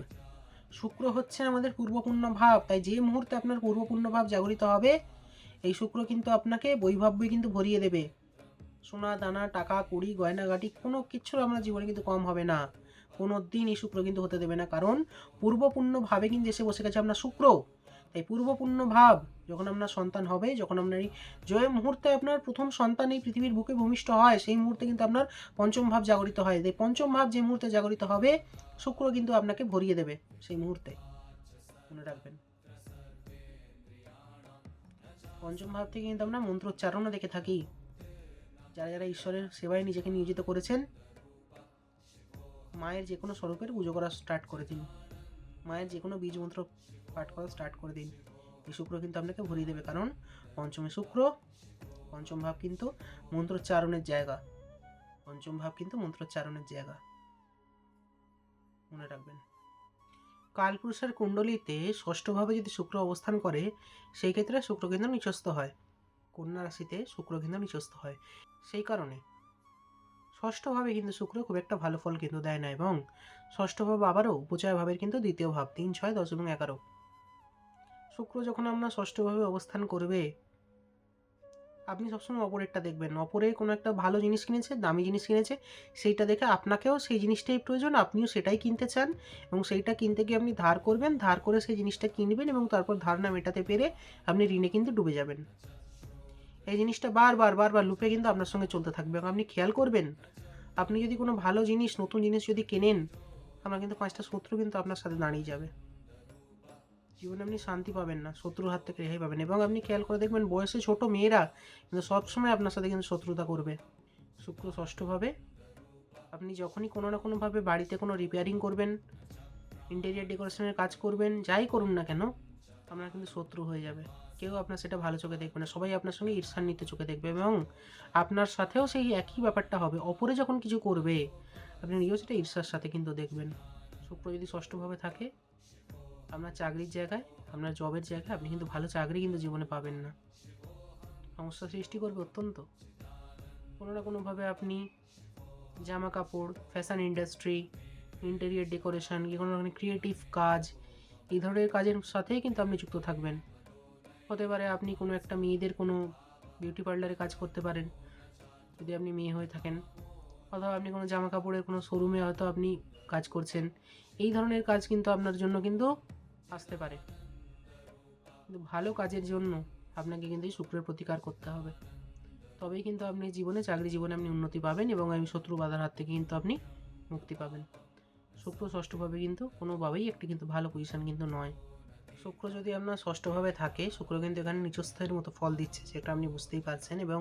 শুক্র হচ্ছে আমাদের পূর্বপুণ্য ভাব, তাই যে মুহূর্তে আপনার পূর্বপুণ্য ভাব জাগরিত হবে এই শুক্র কিন্তু আপনাকে বৈভব্যে কিন্তু ভরিয়ে দেবে। সোনা দানা টাকা কুড়ি গয়নাগাটি কোনো কিছুর আপনার জীবনে কিন্তু কম হবে না, কোনো দিন এই শুক্র কিন্তু হতে দেবে না, কারণ পূর্বপুণ্য ভাবে কিন্তু এসে বসে গেছে আপনার শুক্র। তাই পূর্বপুণ্য ভাব যখন আপনার সন্তান হবে, যখন আপনার এই যে মুহূর্তে আপনার প্রথম সন্তান এই পৃথিবীর বুকে ভূমিষ্ঠ হয় সেই মুহূর্তে কিন্তু আপনার পঞ্চম ভাব জাগরিত হয়। তাই পঞ্চম ভাব যে মুহূর্তে জাগরিত হবে শুক্র কিন্তু আপনাকে ভরিয়ে দেবে সেই মুহূর্তে, মনে রাখবেন। পঞ্চম ভাব থেকে কিন্তু আমরা মন্ত্রোচ্চারণও দেখে থাকি। যারা যারা ঈশ্বরের সেবায় নিজেকে নিয়োজিত করেছেন, মায়ের যে কোনো স্বরূপের পুজো করা স্টার্ট করে দিন, মায়ের যে কোনো বীজ মন্ত্র পাঠ করা স্টার্ট করে দিন। এই শুক্র কিন্তু আপনাকে ভরিয়ে দেবে, কারণ পঞ্চমে শুক্র, পঞ্চম ভাব কিন্তু মন্ত্রোচ্চারণের জায়গা, পঞ্চম ভাব কিন্তু মন্ত্রোচ্চারণের জায়গা, মনে রাখবেন। কালপুরুষের কুণ্ডলিতে ষষ্ঠভাবে যদি শুক্র অবস্থান করে সেই ক্ষেত্রে শুক্র কিন্তু নিচস্থ হয়, কন্যা রাশিতে শুক্র কিন্তু নিচস্থ হয়। সেই কারণে ষষ্ঠভাবে কিন্তু শুক্র খুব একটা ভালো ফল কিন্তু দেয় না, এবং ষষ্ঠভাব আবারও উপচয় ভাবের কিন্তু দ্বিতীয় ভাব, 3, 6, 10 এবং 11। শুক্র যখন আপনার ষষ্ঠভাবে অবস্থান করবে আপনি সবসময় অপরেরটা দেখবেন, অপরে কোনো একটা ভালো জিনিস কিনেছে, দামি জিনিস কিনেছে, সেইটা দেখে আপনাকেও সেই জিনিসটাই প্রয়োজন, আপনিও সেটাই কিনতে চান, এবং সেইটা কিনতে গিয়ে আপনি ধার করবেন, ধার করে সেই জিনিসটা কিনবেন, এবং তারপর ধার না মেটাতে পেরে আপনি ঋণে কিন্তু ডুবে যাবেন। এই জিনিসটা বারবার বারবার লুপে কিন্তু আপনার সঙ্গে চলতে থাকবে, এবং আপনি খেয়াল করবেন আপনি যদি কোনো ভালো জিনিস নতুন জিনিস যদি কেনেন, আপনার কিন্তু 5টা শত্রু কিন্তু আপনার সাথে দাঁড়িয়ে যাবে, জীবনে আপনি শান্তি পাবেন না, শত্রুর হাত থেকে রেহাই পাবেন। এবং আপনি খেয়াল করে দেখবেন বয়সে ছোট মেয়েরা কিন্তু সবসময় আপনার সাথে কিন্তু শত্রুতা করবে। শুক্র ষষ্ঠভাবে আপনি যখনই কোনো না কোনোভাবে বাড়িতে কোনো রিপেয়ারিং করবেন, ইন্টেরিয়ার ডেকোরেশনের কাজ করবেন, যাই করুন না কেন আপনার কিন্তু শত্রু হয়ে যাবে, কেউ আপনার সেটা ভালো চোখে দেখবে না, সবাই আপনার সঙ্গে ঈর্ষান্বিত চোখে দেখবে, এবং আপনার সাথেও সেই একই ব্যাপারটা হবে, অপরে যখন কিছু করবে আপনি নিজেও সেটা ঈর্ষার সাথে কিন্তু দেখবেন। শুক্র যদি ষষ্ঠভাবে থাকে আপনার চাকরির জায়গায়, আপনার জবের জায়গায় আপনি কিন্তু ভালো চাকরি কিন্তু জীবনে পাবেন না, সমস্যা সৃষ্টি করবে অত্যন্ত। কোনো না কোনোভাবে আপনি জামা কাপড়, ফ্যাশন ইন্ডাস্ট্রি, ইন্টেরিয়ার ডেকোরেশন, কি কোনো ধরনের ক্রিয়েটিভ কাজ, এই ধরনের কাজের সাথেই কিন্তু আপনি যুক্ত থাকবেন। হতে পারে আপনি কোনো একটা মেয়েদের কোনো বিউটি পার্লারে কাজ করতে পারেন যদি আপনি মেয়ে হয়ে থাকেন, অথবা আপনি কোনো জামা কাপড়ের কোনো শোরুমে হয়তো আপনি কাজ করছেন, এই ধরনের কাজ কিন্তু আপনার জন্য কিন্তু আসতে পারে। কিন্তু ভালো কাজের জন্য আপনাকে কিন্তু এই শুক্রের প্রতিকার করতে হবে, তবেই কিন্তু আপনি জীবনে চাকরি জীবনে আপনি উন্নতি পাবেন, এবং এই শত্রু বাধার হাত থেকে কিন্তু আপনি মুক্তি পাবেন। শুক্র ষষ্ঠভাবে কিন্তু কোনোভাবেই একটি কিন্তু ভালো পজিশন কিন্তু নয়। শুক্র যদি আপনার ষষ্ঠভাবে থাকে, শুক্র কিন্তু এখানে নিচস্থের মতো ফল দিচ্ছে, সেটা আপনি বুঝতেই পারছেন, এবং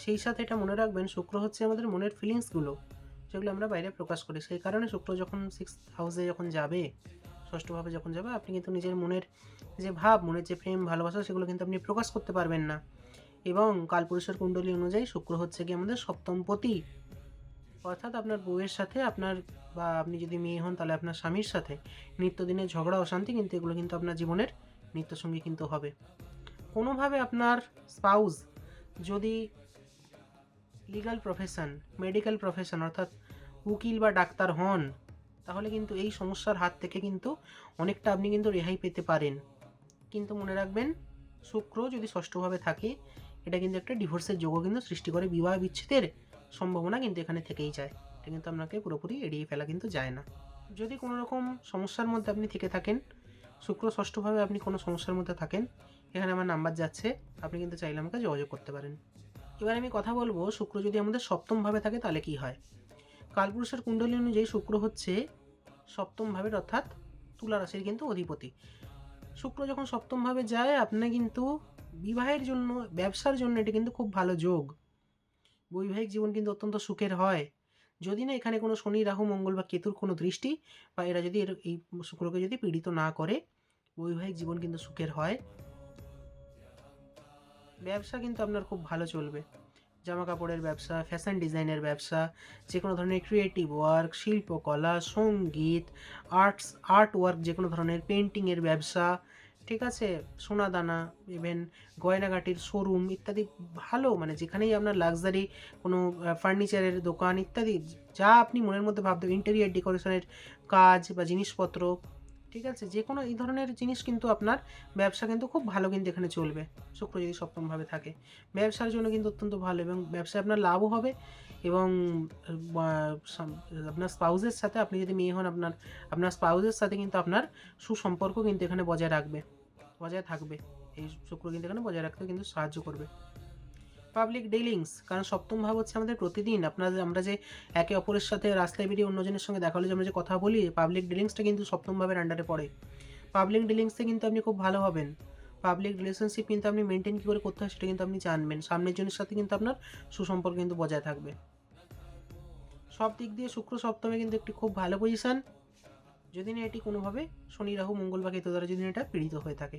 সেই সাথে এটা মনে রাখবেন শুক্র হচ্ছে আমাদের মনের ফিলিংসগুলো, যেগুলো আমরা বাইরে প্রকাশ করি। সেই কারণে শুক্র যখন 6th হাউসে যখন যাবে, ষষ্ঠভাবে যখন যাবে, আপনি কিন্তু নিজের মনের যে ভাব, মনের যে প্রেম ভালোবাসা সেগুলো কিন্তু আপনি প্রকাশ করতে পারবেন না। এবং কালপুরুষের কুণ্ডলী অনুযায়ী শুক্র হচ্ছে কি আমাদের সপ্তমপতি, অর্থাৎ আপনার বউয়ের সাথে আপনার, বা আপনি যদি মেয়ে হন তাহলে আপনার স্বামীর সাথে নিত্যদিনের ঝগড়া অশান্তি কিন্তু এগুলো কিন্তু আপনার জীবনের নিত্যসঙ্গী কিন্তু হবে। কোনোভাবে আপনার স্পাউস যদি লিগ্যাল প্রফেশন, মেডিকেল প্রফেশন অর্থাৎ উকিল বা ডাক্তার হন, তাহলে কিন্তু এই সমস্যার হাত থেকে কিন্তু অনেকটা আপনি কিন্তু রেহাই পেতে পারেন। কিন্তু মনে রাখবেন শুক্র যদি ষষ্ঠভাবে থাকে এটা কিন্তু একটা ডিভোর্সের যোগও কিন্তু সৃষ্টি করে, বিবাহ বিচ্ছেদের সম্ভাবনা কিন্তু এখানে থেকেই যায়, এটা কিন্তু আপনাকে পুরোপুরি এড়িয়ে ফেলা কিন্তু যায় না। যদি কোনো রকম সমস্যার মধ্যে আপনি থেকে থাকেন, শুক্র ষষ্ঠভাবে আপনি কোনো সমস্যার মধ্যে থাকেন, এখানে আমার নাম্বার যাচ্ছে, আপনি কিন্তু চাইলে আমাকে যোগাযোগ করতে পারেন। এবার আমি কথা বলবো শুক্র যদি আমাদের সপ্তমভাবে থাকে তাহলে কি হয়। কালপুরুষের কুণ্ডলী অনুযায়ী শুক্র হচ্ছে সপ্তম ভাবের অর্থাৎ তুলা রাশির কিন্তু অধিপতি। শুক্র যখন সপ্তমভাবে যায় আপনি কিন্তু বিবাহের জন্য, ব্যবসার জন্য এটা কিন্তু খুব ভালো যোগ, বৈবাহিক জীবন কিন্তু অত্যন্ত সুখের হয়, যদি না এখানে কোনো শনি রাহু মঙ্গল বা কেতুর কোনো দৃষ্টি, বা এরা যদি এই শুক্রকে যদি পীড়িত না করে, বৈবাহিক জীবন কিন্তু সুখের হয়। ব্যবসা কিন্তু আপনার খুব ভালো চলবে, জামা কাপড়ের ব্যবসা, ফ্যাশন ডিজাইনের ব্যবসা, যে কোনো ধরনের ক্রিয়েটিভ ওয়ার্ক, শিল্পকলা, সঙ্গীত, আর্ট ওয়ার্ক, যে কোনো ধরনের পেন্টিংয়ের ব্যবসা, ঠিক আছে, সোনা দানা, ইভেন গয়নাগাটির শোরুম ইত্যাদি, ভালো মানে যেখানেই আপনার লাক্সারি কোনো ফার্নিচারের দোকান ইত্যাদি, যা আপনি মনের মধ্যে ভাবতে, ইন্টেরিয়ার ডেকোরেশনের কাজ বা জিনিসপত্র, ঠিক আছে, যে কোনো এই ধরনের জিনিস কিন্তু আপনার ব্যবসা কিন্তু খুব ভালো কিন্তু এখানে চলবে। শুক্র যদি সপ্তমভাবে থাকে ব্যবসার জন্য কিন্তু অত্যন্ত ভালো, এবং ব্যবসায় আপনার লাভও হবে। এবং আপনার স্পাউসের সাথে, আপনি যদি মেয়ে হন, আপনার স্পাউসের সাথে কিন্তু আপনার সুসম্পর্ক কিন্তু এখানে বজায় থাকবে। এই শুক্র কিন্তু এখানে বজায় রাখতে কিন্তু সাহায্য করবে। পাবলিক ডিলিংস, কারণ সপ্তম ভাব হচ্ছে আমাদের প্রতিদিন আমরা যে একে অপরের সাথে রাস্তায় বেরিয়ে অন্যজনের সঙ্গে দেখা হলে যে আমরা যে কথা বলি, পাবলিক ডিলিংসটা কিন্তু সপ্তম ভাবের আন্ডারে পড়ে। পাবলিক ডিলিংসে কিন্তু আপনি খুব ভালো হবেন। পাবলিক রিলেশনশিপ কিন্তু আপনি মেনটেন কী করে করতে হয় সেটা কিন্তু আপনি জানবেন। সামনের জনের সাথে কিন্তু আপনার সুসম্পর্ক কিন্তু বজায় থাকবে। সব দিক দিয়ে শুক্র সপ্তমে কিন্তু একটি খুব ভালো পজিশান, যদি না এটি কোনোভাবে শনি রাহু মঙ্গল বা কেতু দ্বারা যদি না এটা পীড়িত হয়ে থাকে।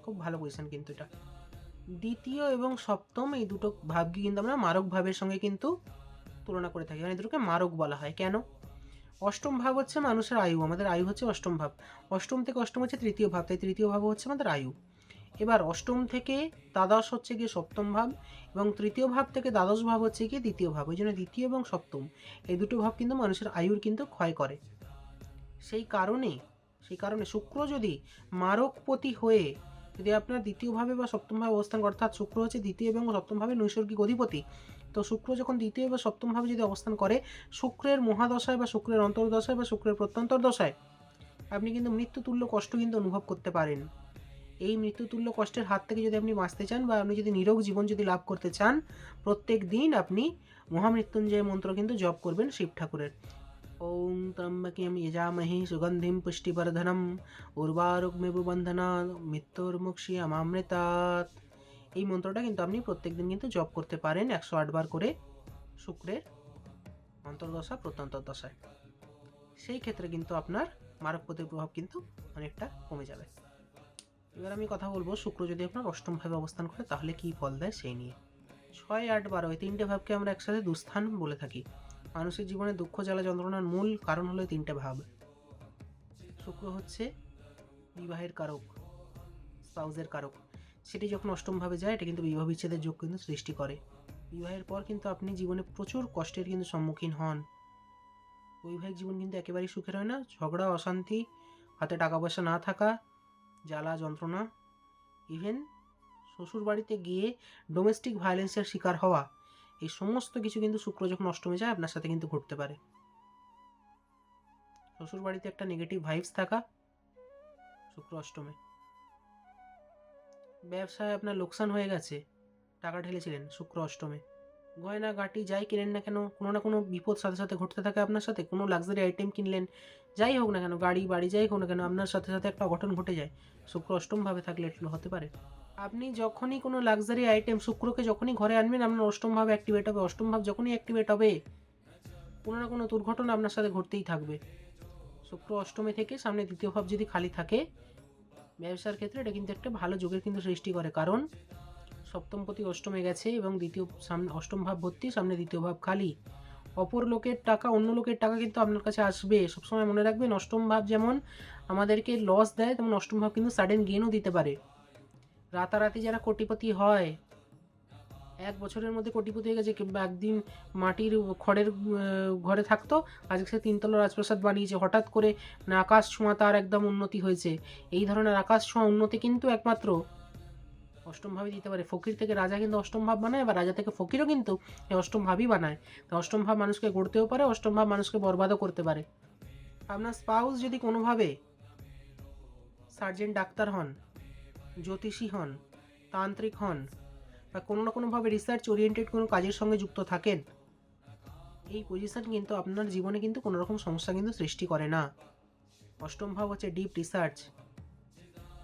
খুব ভালো পজিশান কিন্তু এটা। দ্বিতীয় এবং সপ্তম এই দুটো ভাবকে কিন্তু আমরা মারক ভাবের সঙ্গে কিন্তু তুলনা করে থাকি, মানে দুটোকে মারক বলা হয়। কেন? অষ্টম ভাব হচ্ছে মানুষের আয়ু, আমাদের আয়ু হচ্ছে অষ্টম ভাব। অষ্টম থেকে অষ্টম হচ্ছে তৃতীয় ভাব, তাই তৃতীয় ভাব হচ্ছে আমাদের আয়ু। এবার অষ্টম থেকে দ্বাদশ হচ্ছে গিয়ে সপ্তম ভাব, এবং তৃতীয় ভাব থেকে দ্বাদশ ভাব হচ্ছে গিয়ে দ্বিতীয় ভাব। ওই জন্য দ্বিতীয় এবং সপ্তম এই দুটো ভাব কিন্তু মানুষের আয়ুর কিন্তু ক্ষয় করে। সেই কারণে শুক্র যদি মারকপতি হয়ে যদি আপনার দ্বিতীয় ভাবে বা সপ্তম ভাবে অবস্থান করে, অর্থাৎ শুক্র হচ্ছে দ্বিতীয় এবং সপ্তম ভাবে নৈসর্গিক অধিপতি, তো শুক্র যখন দ্বিতীয় বা সপ্তম ভাবে যদি অবস্থান করে, শুক্রের মহাদশায় বা শুক্রের অন্তর্দশায় বা শুক্রের প্রত্যন্তর দশায় আপনি কিন্তু মৃত্যুতুল্য কষ্ট কিন্তু অনুভব করতে পারেন। এই মৃত্যুতুল্য কষ্টের হাত থেকে যদি আপনি বাঁচতে চান, বা আপনি যদি নিরোগ জীবন যদি লাভ করতে চান, প্রত্যেক দিন আপনি মহামৃত্যুঞ্জয় মন্ত্র কিন্তু জপ করবেন শিব ঠাকুরের। ওং ত্রম্বকেম যজামহে সুগন্ধিম পুষ্টিবর্ধনম উর্বারুকমেব বন্ধনাৎ মৃত্যুর্মুক্ষীয়মামৃতাৎ। এই মন্ত্রটা কিন্তু আপনি প্রত্যেকদিন কিন্তু জপ করতে পারেন 108 বার করে শুক্রের অন্তর্দশা প্রত্যন্তর দশায়। সেই ক্ষেত্রে কিন্তু আপনার মারকপতির প্রভাব কিন্তু অনেকটা কমে যাবে। এবার আমি কথা বলবো শুক্র যদি আপনার অষ্টম ভাবে অবস্থান করে তাহলে কি ফল দেয় সেই নিয়ে। 6, 8, 12 এই তিনটে ভাবকে আমরা একসাথে দুস্থান বলে থাকি। মানুষের জীবনে দুঃখ জ্বালা যন্ত্রণার মূল কারণ হলো তিনটে ভাব। শুক্র হচ্ছে বিবাহের কারক, স্পাউসের কারক। সেটি যখন অষ্টম ভাবে যায় এটা কিন্তু বিবাহ বিচ্ছেদের যোগ কিন্তু সৃষ্টি করে। বিবাহের পর কিন্তু আপনি জীবনে প্রচুর কষ্টের কিন্তু সম্মুখীন হন। বৈবাহিক জীবন কিন্তু একেবারেই সুখের হয় না। ঝগড়া, অশান্তি, হাতে টাকা পয়সা না থাকা, জ্বালা যন্ত্রণা, ইভেন শ্বশুর বাড়িতে গিয়ে ডোমেস্টিক ভায়োলেন্সের শিকার হওয়া, এই সমস্ত কিছু কিন্তু শুক্র যখন অষ্টমে যায় আপনার সাথে কিন্তু ঘটতে পারে। শ্বশুর বাড়িতে একটা নেগেটিভ ভাইবস থাকা, শুক্র অষ্টমে। ব্যবসায় আপনার লোকসান হয়ে গেছে, টাকা ঢেলেছিলেন, শুক্র অষ্টমে। গয়না গাটি যাই কিনেন না কেন, কোনো না কোনো বিপদ সাথে সাথে ঘটতে থাকে আপনার সাথে। কোনো লাক্সারি আইটেম কিনলেন, যাই হোক না কেন, গাড়ি বাড়ি যাই হোক না কেন, আপনার সাথে সাথে একটা অঘটন ঘটে যায়। শুক্র অষ্টমভাবে থাকলে এগুলো হতে পারে। আপনি যখনই কোনো লাক্সারি আইটেম, শুক্রকে যখনই ঘরে আনবেন আপনার অষ্টমভাব অ্যাক্টিভেট হবে। অষ্টমভাব যখনই অ্যাক্টিভেট হবে কোনো না কোনো দুর্ঘটনা আপনার সাথে ঘটতেই থাকবে। শুক্র অষ্টমে থেকে সামনে দ্বিতীয় ভাব যদি খালি থাকে, ব্যবসার ক্ষেত্রে এটা কিন্তু একটা ভালো যোগের কিন্তু সৃষ্টি করে। কারণ সপ্তমপতি অষ্টমে গেছে এবং সামনে অষ্টম ভাব ভর্তি, সামনে দ্বিতীয় ভাব খালি। অপর লোকের টাকা, অন্য লোকের টাকা কিন্তু আপনার কাছে আসবে। সবসময় মনে রাখবেন, অষ্টম ভাব যেমন আমাদেরকে লস দেয়, তেমন অষ্টম ভাব কিন্তু সাডেন গেইনও দিতে পারে। রাতারাতি যারা কোটিপতি হয়, 1 বছরের মধ্যে কোটিপতি হয়ে গেছে, কিংবা একদিন মাটির খড়ের ঘরে থাকতো, আজকে সে 3 তলা রাজপ্রাসাদ বানিয়েছে, হঠাৎ করে মানে আকাশ ছোঁয়া তার একদম উন্নতি হয়েছে। এই ধরনের আকাশ ছোঁয়া উন্নতি কিন্তু একমাত্র অষ্টম ভাবই দিতে পারে। ফকির থেকে রাজা কিন্তু অষ্টম ভাব বানায়, বা রাজা থেকে ফকিরও কিন্তু এই অষ্টম ভাবই বানায়। তো অষ্টম ভাব মানুষকে গড়তেও পারে, অষ্টম ভাব মানুষকে বরবাদও করতে পারে। আপনার স্পাউস যদি কোনোভাবে সার্জেন্ট ডাক্তার হন, জ্যোতিষী হন, তান্ত্রিক হন, বা কোনো না কোনোভাবে রিসার্চ ওরিয়েন্টেড কোনো কাজের সঙ্গে যুক্ত থাকেন, এই পজিশন কিন্তু আপনার জীবনে কিন্তু কোনো রকম সমস্যা কিন্তু সৃষ্টি করে না। অষ্টম ভাব হচ্ছে ডিপ রিসার্চ,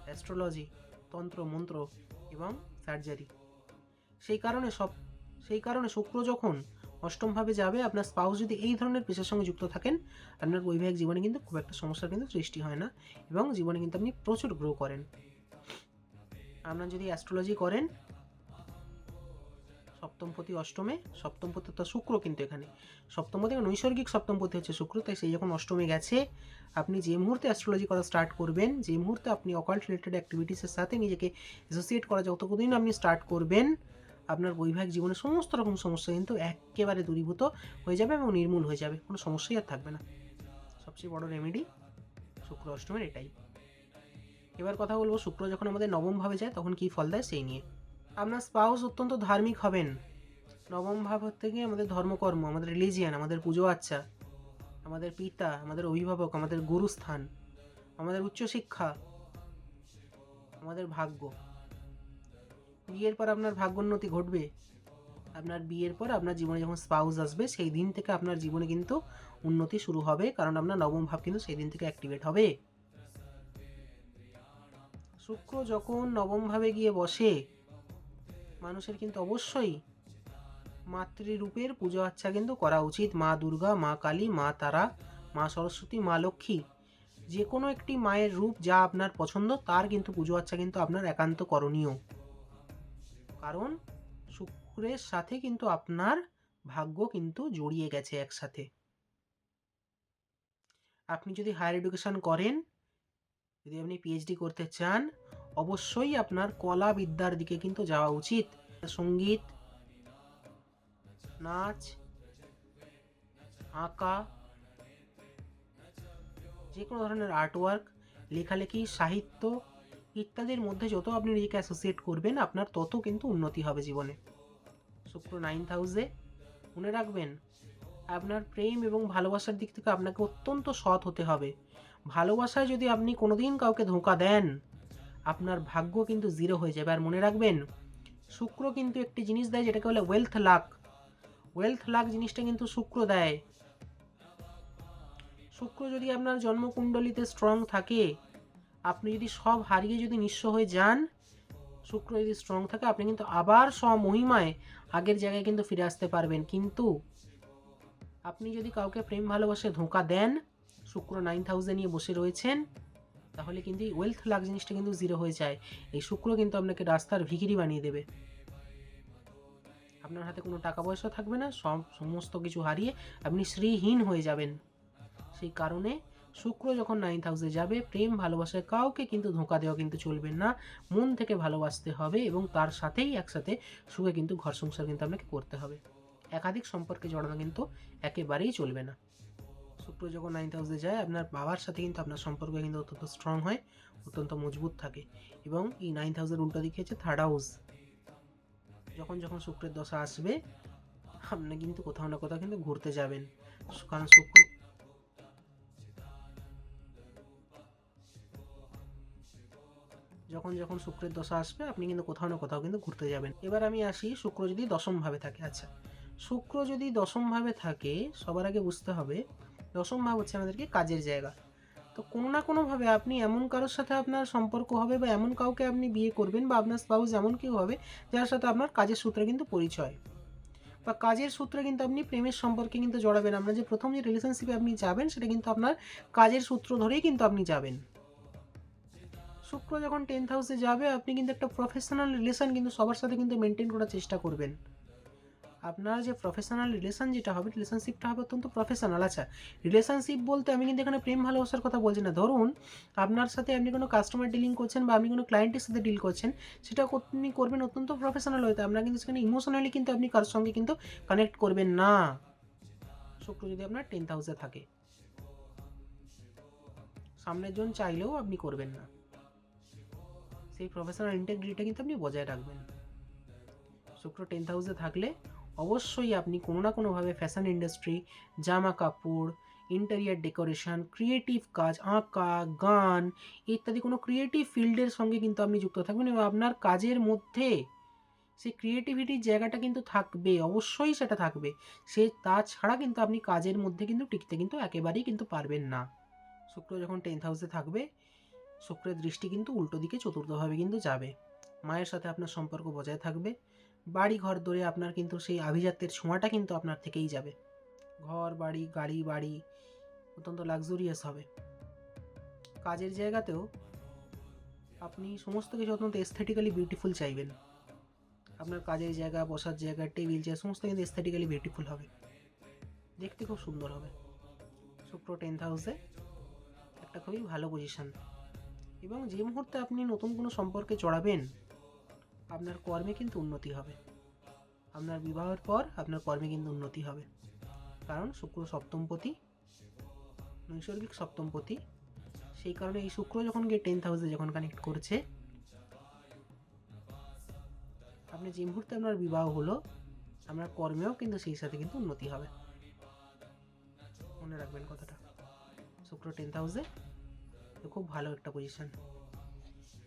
অ্যাস্ট্রোলজি, তন্ত্র মন্ত্র এবং সার্জারি। সেই কারণে শুক্র যখন অষ্টমভাবে যাবে, আপনার স্পাউস যদি এই ধরনের পেশার সঙ্গে যুক্ত থাকেন, আপনার বৈবাহিক জীবনে কিন্তু খুব একটা সমস্যার কিন্তু সৃষ্টি হয় না, এবং জীবনে কিন্তু আপনি প্রচুর গ্রো করেন। আপনার যদি অ্যাস্ট্রোলজি করেন, সপ্তমপতি অষ্টমে, সপ্তমপতি তো শুক্র কিন্তু এখানে সপ্তমপতি নৈসর্গিক সপ্তমপতি হচ্ছে শুক্র, তাই সেই যখন অষ্টমে গেছে, আপনি যে মুহূর্তে অ্যাস্ট্রোলজি করা স্টার্ট করবেন, যে মুহূর্তে আপনি অকাল্ট রিলেটেড অ্যাক্টিভিটিসের সাথে নিজেকে অ্যাসোসিয়েট করা যতদিন আপনি স্টার্ট করবেন, আপনার বৈবাহিক জীবনে সমস্ত রকম সমস্যা কিন্তু একেবারে দূরীভূত হয়ে যাবে এবং নির্মূল হয়ে যাবে, কোনো সমস্যাই আর থাকবে না। সবচেয়ে বড় রেমেডি শুক্র অষ্টমের এটাই। এবার কথা বলবো শুক্র যখন আমাদের নবমভাবে যায় তখন কী ফল দেয় সেই নিয়ে। আপনার স্পাউস অত্যন্ত ধার্মিক হবেন। নবম ভাব থেকে আমাদের ধর্মকর্ম, আমাদের রিলিজিয়ান, আমাদের পুজো আচ্চা, আমাদের পিতা, আমাদের অভিভাবক, আমাদের গুরুস্থান, আমাদের উচ্চশিক্ষা, আমাদের ভাগ্য। বিয়ের পর আপনার ভাগ্যোন্নতি ঘটবে। আপনার বিয়ের পর আপনার জীবনে যখন স্পাউস আসবে সেই দিন থেকে আপনার জীবনে কিন্তু উন্নতি শুরু হবে, কারণ আপনার নবম ভাব কিন্তু সেই দিন থেকে অ্যাক্টিভেট হবে। শুক্র যখন নবমভাবে গিয়ে বসে, মানুষের কিন্তু অবশ্যই মাতৃরূপের পুজো আচ্ছা কিন্তু করা উচিত। মা দুর্গা, মা কালী, মা তারা, মা সরস্বতী, মা লক্ষ্মী, যে কোনো একটি মায়ের রূপ যা আপনার পছন্দ তার কিন্তু পুজো আচ্ছা কিন্তু আপনার একান্ত করণীয়। কারণ শুক্রের সাথে কিন্তু আপনার ভাগ্য কিন্তু জড়িয়ে গেছে একসাথে। আপনি যদি হায়ার এডুকেশন করেন, যদি আপনি পিএইচডি করতে চান, অবশ্যই আপনার কলা বিদ্যার দিকে কিন্তু যাওয়া উচিত। সঙ্গীত, নাচ, আঁকা, যে কোনো ধরনের আর্টওয়ার্ক, লেখালেখি, সাহিত্য ইত্যাদির মধ্যে যত আপনি নিজেকে অ্যাসোসিয়েট করবেন আপনার তত কিন্তু উন্নতি হবে জীবনে। শুক্র 9th হাউসে, মনে রাখবেন আপনার প্রেম এবং ভালোবাসার দিক থেকে আপনাকে অত্যন্ত সৎ হতে হবে। ভালোবাসায় যদি আপনি কোনোদিন কাউকে ধোঁকা দেন, আপনার ভাগ্য কিন্তু জিরো হয়ে যাবে। আর মনে রাখবেন শুক্র কিন্তু একটি জিনিস দেয় যেটাকে বলে ওয়েলথ লাক। ওয়েলথ লাক জিনিসটা কিন্তু শুক্র দেয়। শুক্র যদি আপনার জন্মকুণ্ডলিতে স্ট্রং থাকে, আপনি যদি সব হারিয়ে যদি নিঃস্ব হয়ে যান, শুক্র যদি স্ট্রং থাকে আপনি কিন্তু আবার স্বমহিমায় আগের জায়গায় কিন্তু ফিরে আসতে পারবেন। কিন্তু আপনি যদি কাউকে প্রেম ভালোবাসে ধোঁকা দেন, শুক্র 9th হাউসে নিয়ে বসে রয়েছেন, তাহলে কিন্তু এই ওয়েলথ লাক জিনিসটা কিন্তু জিরো হয়ে যায়। এই শুক্র কিন্তু আপনাকে রাস্তার ভিখিরি বানিয়ে দেবে। আপনার হাতে কোনো টাকা পয়সা থাকবে না, সমস্ত কিছু হারিয়ে আপনি শ্রীহীন হয়ে যাবেন। সেই কারণে শুক্র যখন 9th হাউসে যাবে, প্রেম ভালোবাসায় কাউকে কিন্তু ধোঁকা দেওয়া কিন্তু চলবে না। মন থেকে ভালোবাসতে হবে এবং তার সাথেই একসাথে সুখে কিন্তু ঘর সংসার কিন্তু আপনাকে করতে হবে। একাধিক সম্পর্কে জড়ানো কিন্তু একেবারেই চলবে না। শুক্র যখন 9th হাউসে যায়, আপনার বাবার সাথে কিন্তু আপনার সম্পর্ক কিন্তু অত্যন্ত স্ট্রং হয়, অত্যন্ত মজবুত থাকে। এবং এই 9th হাউসের উল্টো দিকে হচ্ছে 3rd হাউস। যখন যখন শুক্রের দশা আসবে, আপনি কিন্তু কোথাও না কোথাও কিন্তু ঘুরতে যাবেন। কারণ শুক্র যখন যখন শুক্রের দশা আসবে আপনি কিন্তু কোথাও না কোথাও কিন্তু ঘুরতে যাবেন। এবার আমি আসি শুক্র যদি দশমভাবে থাকে। আচ্ছা, শুক্র যদি দশমভাবে থাকে, সবার আগে বুঝতে হবে দশম ভাব হচ্ছে আমাদেরকে কাজের জায়গা। তো কোনো না কোনোভাবে আপনি এমন কারোর সাথে আপনার সম্পর্ক হবে বা এমন কাউকে আপনি বিয়ে করবেন বা আপনার স্পাউস এমন কেউ হবে যার সাথে আপনার কাজের সূত্রে কিন্তু পরিচয়, বা কাজের সূত্রে কিন্তু আপনি প্রেমের সম্পর্কে কিন্তু জড়াবেন। আপনার যে প্রথম যে রিলেশনশিপে আপনি যাবেন সেটা কিন্তু আপনার কাজের সূত্র ধরেই কিন্তু আপনি যাবেন। শুক্র যখন 10th হাউসে যাবে আপনি কিন্তু একটা প্রফেশনাল রিলেশন কিন্তু সবার সাথে কিন্তু মেনটেন করার চেষ্টা করবেন। আপনার যে প্রফেশনাল রিলেশন যেটা হবে, রিলেশনশিপটা হবে অত্যন্ত প্রফেশনাল। আচ্ছা, রিলেশনশিপ বলতে আমি কিন্তু এখানে প্রেম ভালোবাসার কথা বলছি না। ধরুন আপনার সাথে আপনি কোনো কাস্টমার ডিলিং করছেন বা আপনি কোনো ক্লায়েন্টের সাথে ডিল করছেন, সেটা আপনি করবেন অত্যন্ত প্রফেশনাল হতে। আপনার কিন্তু সেখানে ইমোশনালি কিন্তু আপনি কারোর সঙ্গে কিন্তু কানেক্ট করবেন না, শুক্র যদি আপনার 10th হাউসে থাকে। সামনের জন চাইলেও আপনি করবেন না, সেই প্রফেশনাল ইন্টিগ্রিটিটা কিন্তু আপনি বজায় রাখবেন। শুক্র 10th হাউসে থাকলে অবশ্যই আপনি কোনো না কোনোভাবে ফ্যাশন ইন্ডাস্ট্রি, জামা কাপড়, ইন্টেরিয়ার ডেকোরেশন, ক্রিয়েটিভ কাজ, আঁকা, গান ইত্যাদি কোনো ক্রিয়েটিভ ফিল্ডের সঙ্গে কিন্তু আপনি যুক্ত থাকবেন এবং আপনার কাজের মধ্যে সেই ক্রিয়েটিভিটির জায়গাটা কিন্তু থাকবে, অবশ্যই সেটা থাকবে। তাছাড়া কিন্তু আপনি কাজের মধ্যে কিন্তু টিকতে কিন্তু একেবারেই কিন্তু পারবেন না। শুক্র যখন 10th হাউসে থাকবে, শুক্রের দৃষ্টি কিন্তু উল্টো দিকে চতুর্থভাবে কিন্তু যাবে। মায়ের সাথে আপনার সম্পর্ক বজায় থাকবে। বাড়ি ঘর দরে আপনার কিন্তু সেই আভিজাত্যের ছোঁয়াটা কিন্তু আপনার থেকেই যাবে। ঘর বাড়ি, গাড়ি বাড়ি অত্যন্ত লাক্সুরিয়াস হবে। কাজের জায়গাতেও আপনি সমস্ত কিছু অত্যন্ত এস্থেটিক্যালি বিউটিফুল চাইবেন। আপনার কাজের জায়গা, বসার জায়গা, টেবিল চেয়ার সমস্ত কিন্তু এস্থেটিক্যালি বিউটিফুল হবে, দেখতে খুব সুন্দর হবে। শুক্র 10th হাউসে একটা খুবই ভালো পজিশন। এবং যে মুহূর্তে আপনি নতুন কোনো সম্পর্কে জড়াবেন, আপনার কর্মে কিন্তু উন্নতি হবে। আপনার বিবাহের পর আপনার কর্মে কিন্তু উন্নতি হবে, কারণ শুক্র সপ্তমপতি, নৈসর্গিক সপ্তমপতি, সে সেই কারণে এই শুক্র যখন গিয়ে 10th হাউসে যখন কানেক্ট করছে, আপনি যে মুহূর্তে আপনার বিবাহ হলো, আপনার কর্মেও কিন্তু সেই সাথে কিন্তু উন্নতি হবে। মনে রাখবেন কথাটা। শুক্র 10th হাউসে তো খুব ভালো একটা পজিশন।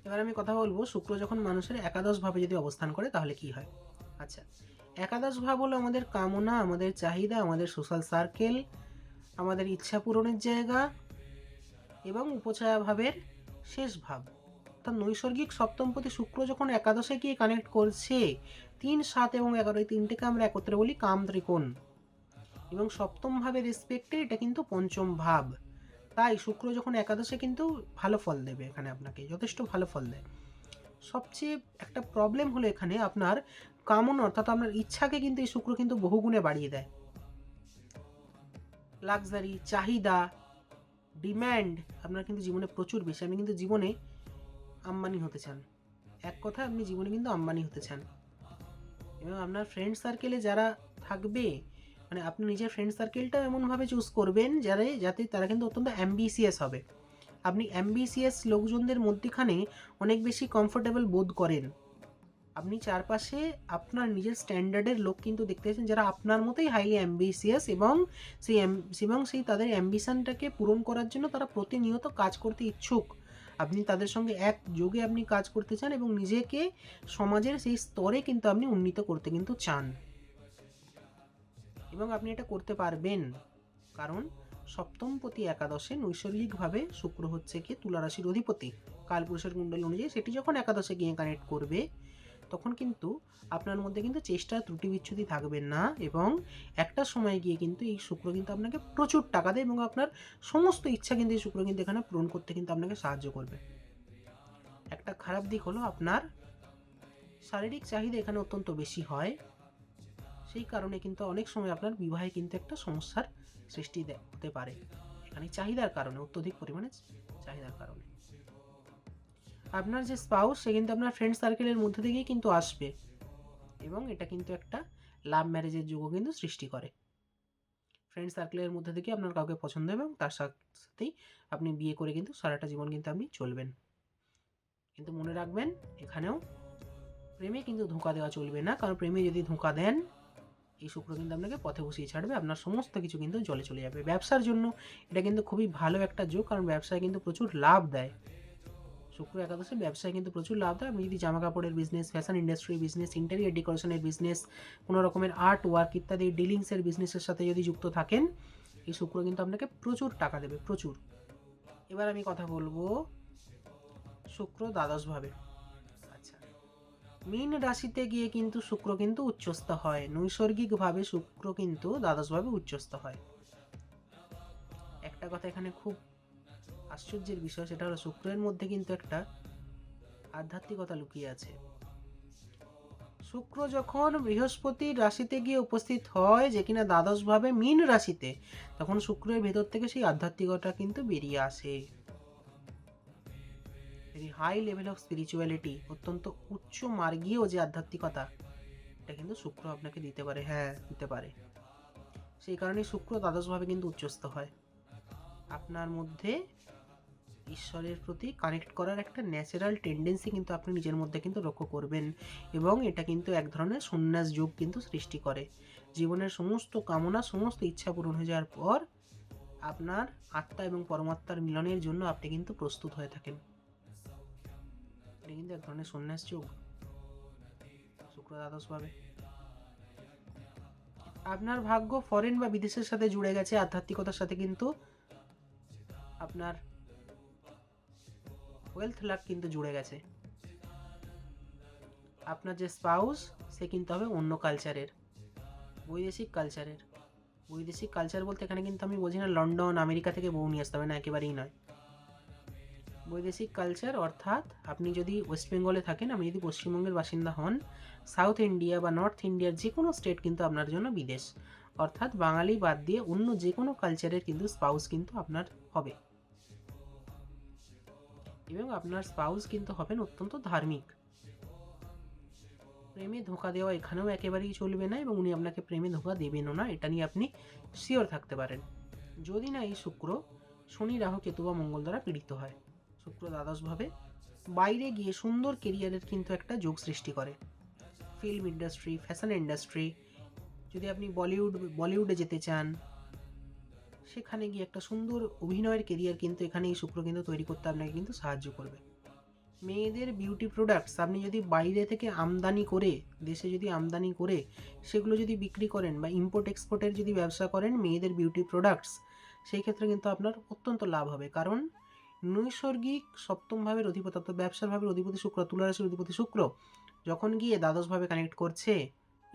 এবার আমি কথা বলবো শুক্র যখন মানুষের একাদশ ভাবে যদি অবস্থান করে তাহলে কি হয়। আচ্ছা, একাদশ ভাব হলো আমাদের কামনা, আমাদের চাহিদা, আমাদের সোশ্যাল সার্কেল, আমাদের ইচ্ছা পূরণের জায়গা এবং উপছায়া ভাবের শেষ ভাব। অর্থাৎ নৈসর্গিক সপ্তমপতি শুক্র যখন একাদশে গিয়ে কানেক্ট করছে, 3, 7 এবং 11 এই তিনটেকে আমরা একত্রে বলি কাম ত্রিকোণ, এবং সপ্তম ভাবের রেসপেক্টে এটা কিন্তু পঞ্চম ভাব। তাই শুক্র যখন একাদশে কিন্তু ভালো ফল দেবে, এখানে আপনাকে যথেষ্ট ভালো ফল দেয়। সবচেয়ে একটা প্রবলেম হলো এখানে আপনার কামনা, অর্থাৎ আপনার ইচ্ছাকে কিন্তু এই শুক্র কিন্তু বহুগুণে বাড়িয়ে দেয়। লাক্সারি, চাহিদা, ডিম্যান্ড আপনার কিন্তু জীবনে প্রচুর বেশি। আপনি কিন্তু জীবনে আম্বানি হতে চান, এক কথা আপনি জীবনে কিন্তু আম্বানি হতে চান। এবং আপনার ফ্রেন্ড সার্কেলে যারা থাকবে, মানে আপনি নিজের ফ্রেন্ড সার্কেলটা এমনভাবে চুজ করবেন যাতে তারা কিন্তু অত্যন্ত অ্যাম্বিসিয়াস হবে। আপনি অ্যাম্বিসিয়াস লোকজনদের মধ্যেখানে অনেক বেশি কমফোর্টেবল বোধ করেন। আপনি চারপাশে আপনার নিজের স্ট্যান্ডার্ডের লোক কিন্তু দেখতে পাচ্ছেন যারা আপনার মতোই হাইলি অ্যাম্বিসিয়াস, এবং সেই তাদের অ্যাম্বিশনটাকে পূরণ করার জন্য তারা প্রতিনিয়ত কাজ করতে ইচ্ছুক। আপনি তাদের সঙ্গে একযোগে আপনি কাজ করতে চান এবং নিজেকে সমাজের সেই স্তরে কিন্তু আপনি উন্নীত করতে কিন্তু চান, এবং আপনি এটা করতে পারবেন। কারণ সপ্তমপতি একাদশে নৈসর্গিকভাবে শুক্র হচ্ছে কি তুলা রাশির অধিপতি, কালপুরুষের কুণ্ডলী অনুযায়ী সেটি যখন একাদশে গিয়ে কানেক্ট করবে, তখন কিন্তু আপনার মধ্যে কিন্তু চেষ্টা ত্রুটি বিচ্ছুতি থাকবে না, এবং একটা সময় গিয়ে কিন্তু এই শুক্র কিন্তু আপনাকে প্রচুর টাকা দেয় এবং আপনার সমস্ত ইচ্ছা কিন্তু এই শুক্র কিন্তু এখানে পূরণ করতে কিন্তু আপনাকে সাহায্য করবে। একটা খারাপ দিক হলো আপনার শারীরিক চাহিদা এখানে অত্যন্ত বেশি হয়, সেই কারণে কিন্তু অনেক সময় আপনার বিবাহে কিন্তু একটা সমস্যার সৃষ্টি হতে পারে, এখানে চাহিদার কারণে, অত্যধিক পরিমাণে চাহিদার কারণে। আপনার যে স্পাউস সে কিন্তু আপনার ফ্রেন্ড সার্কেলের মধ্যে থেকেই কিন্তু আসবে, এবং এটা কিন্তু একটা লাভ ম্যারেজের যোগও কিন্তু সৃষ্টি করে। ফ্রেন্ড সার্কেলের মধ্যে থেকে আপনার কাউকে পছন্দ হবে এবং তার সাথেই আপনি বিয়ে করে কিন্তু সারাটা জীবন কিন্তু আপনি চলবেন। কিন্তু মনে রাখবেন এখানেও প্রেমে কিন্তু ধোঁকা দেওয়া চলবে না, কারণ প্রেমে যদি ধোঁকা দেন এই শুক্র কিন্তু আপনাকে পথে বসিয়ে ছাড়বে, আপনার সমস্ত কিছু কিন্তু জলে চলে যাবে। ব্যবসার জন্য এটা কিন্তু খুবই ভালো একটা যোগ, কারণ ব্যবসায় কিন্তু প্রচুর লাভ দেয়। শুক্র একাদশে ব্যবসায় কিন্তু প্রচুর লাভ দেয়। আপনি যদি জামা কাপড়ের business, fashion industry business, interior ডেকোরেশনের বিজনেস, কোনো রকমের আর্ট ওয়ার্ক ইত্যাদি ডিলিংসের বিজনেসের সাথে যদি যুক্ত থাকেন, এই শুক্র কিন্তু আপনাকে প্রচুর টাকা দেবে, প্রচুর। এবার আমি কথা বলবো শুক্র দ্বাদশভাবে। আচ্ছা, মীন রাশিতে গিয়ে কিন্তু শুক্র কিন্তু উচ্চস্থ হয়, নৈসর্গিকভাবে শুক্র কিন্তু দ্বাদশভাবে উচ্চস্থ হয়। একটা কথা এখানে খুব আশ্চর্যের বিষয়, সেটা হলো শুক্রের মধ্যে কিন্তু একটা আধ্যাত্মিকতা লুকিয়ে আছে। শুক্র যখন বৃহস্পতির রাশিতে গিয়ে উপস্থিত হয়, যে কিনা দ্বাদশভাবে মীন রাশিতে, তখন শুক্রের ভেতর থেকে সেই আধ্যাত্মিকতা কিন্তু বেরিয়ে আসে। Very high level of spirituality, অত্যন্ত উচ্চ মার্গীয় যে আধ্যাত্মিকতা, এটা কিন্তু শুক্র আপনাকে দিতে পারে, হ্যাঁ দিতে পারে। সেই কারণে শুক্র দ্বাদশভাবে কিন্তু উচ্চস্থ হয়। আপনার মধ্যে ঈশ্বরের প্রতি কানেক্ট করার একটা ন্যাচারাল টেন্ডেন্সি কিন্তু আপনি নিজের মধ্যে কিন্তু লক্ষ্য করবেন, এবং এটা কিন্তু এক ধরনের সন্ন্যাস যোগ কিন্তু সৃষ্টি করে। জীবনের সমস্ত কামনা, সমস্ত ইচ্ছা পূরণ হয়ে যাওয়ার পর আপনার আত্মা এবং পরমাত্মার মিলনের জন্য আপনি কিন্তু প্রস্তুত হয়ে থাকেন। এটা কিন্তু এক ধরনের সন্ন্যাস যোগ, শুক্র দ্বাদশভাবে। আপনার ভাগ্য ফরেন বা বিদেশের সাথে জুড়ে গেছে, আধ্যাত্মিকতার সাথে কিন্তু আপনার ওয়েলথ লাক কিন্তু জুড়ে গেছে। আপনার যে স্পাউস সে কিন্তু হবে অন্য কালচারের, বৈদেশিক কালচারের। বৈদেশিক কালচার বলতে এখানে কিন্তু আমি বলছি না লন্ডন আমেরিকা থেকে বউ নিয়ে আসতে হবে না, একেবারেই নয়। বৈদেশিক কালচার অর্থাৎ আপনি যদি ওয়েস্ট বেঙ্গলে থাকেন, আপনি যদি পশ্চিমবঙ্গের বাসিন্দা হন, সাউথ ইন্ডিয়া বা নর্থ ইন্ডিয়ার যে কোনো স্টেট কিন্তু আপনার জন্য বিদেশ। অর্থাৎ বাঙালি বাদ দিয়ে অন্য যে কোনো কালচারের কিন্তু স্পাউস কিন্তু আপনার হবে, এবং আপনার স্পাউস কিন্তু হবেন অত্যন্ত ধার্মিক। প্রেমে ধোঁকা দেওয়া এখানেও একেবারেই চলবে না, এবং উনি আপনাকে প্রেমে ধোঁকা দেবেনও না, এটা নিয়ে আপনি শিওর থাকতে পারেন। যদি না এই শুক্র শনি, রাহু, কেতু বা মঙ্গল দ্বারা পীড়িত হয়। শুক্র দ্বাদশভাবে বাইরে গিয়ে সুন্দর কেরিয়ারের কিন্তু একটা যোগ সৃষ্টি করে। ফিল্ম ইন্ডাস্ট্রি, ফ্যাশন ইন্ডাস্ট্রি, যদি আপনি বলিউডে যেতে চান, সেখানে গিয়ে একটা সুন্দর অভিনয়ের কেরিয়ার কিন্তু এখানে এই শুক্র কিন্তু তৈরি করতে আপনাকে কিন্তু সাহায্য করবে। মেয়েদের বিউটি প্রোডাক্টস আপনি যদি বাইরে থেকে আমদানি করে, দেশে যদি আমদানি করে সেগুলো যদি বিক্রি করেন বা ইম্পোর্ট এক্সপোর্টের যদি ব্যবসা করেন মেয়েদের বিউটি প্রোডাক্টস, সেই ক্ষেত্রে কিন্তু আপনার অত্যন্ত লাভ হবে। কারণ নৈসর্গিক সপ্তম ভাবের অধিপতি, অর্থাৎ ব্যবসার ভাবের অধিপতি শুক্র, তুলা রাশির অধিপতি শুক্র যখন গিয়ে দ্বাদশভাবে কানেক্ট করছে,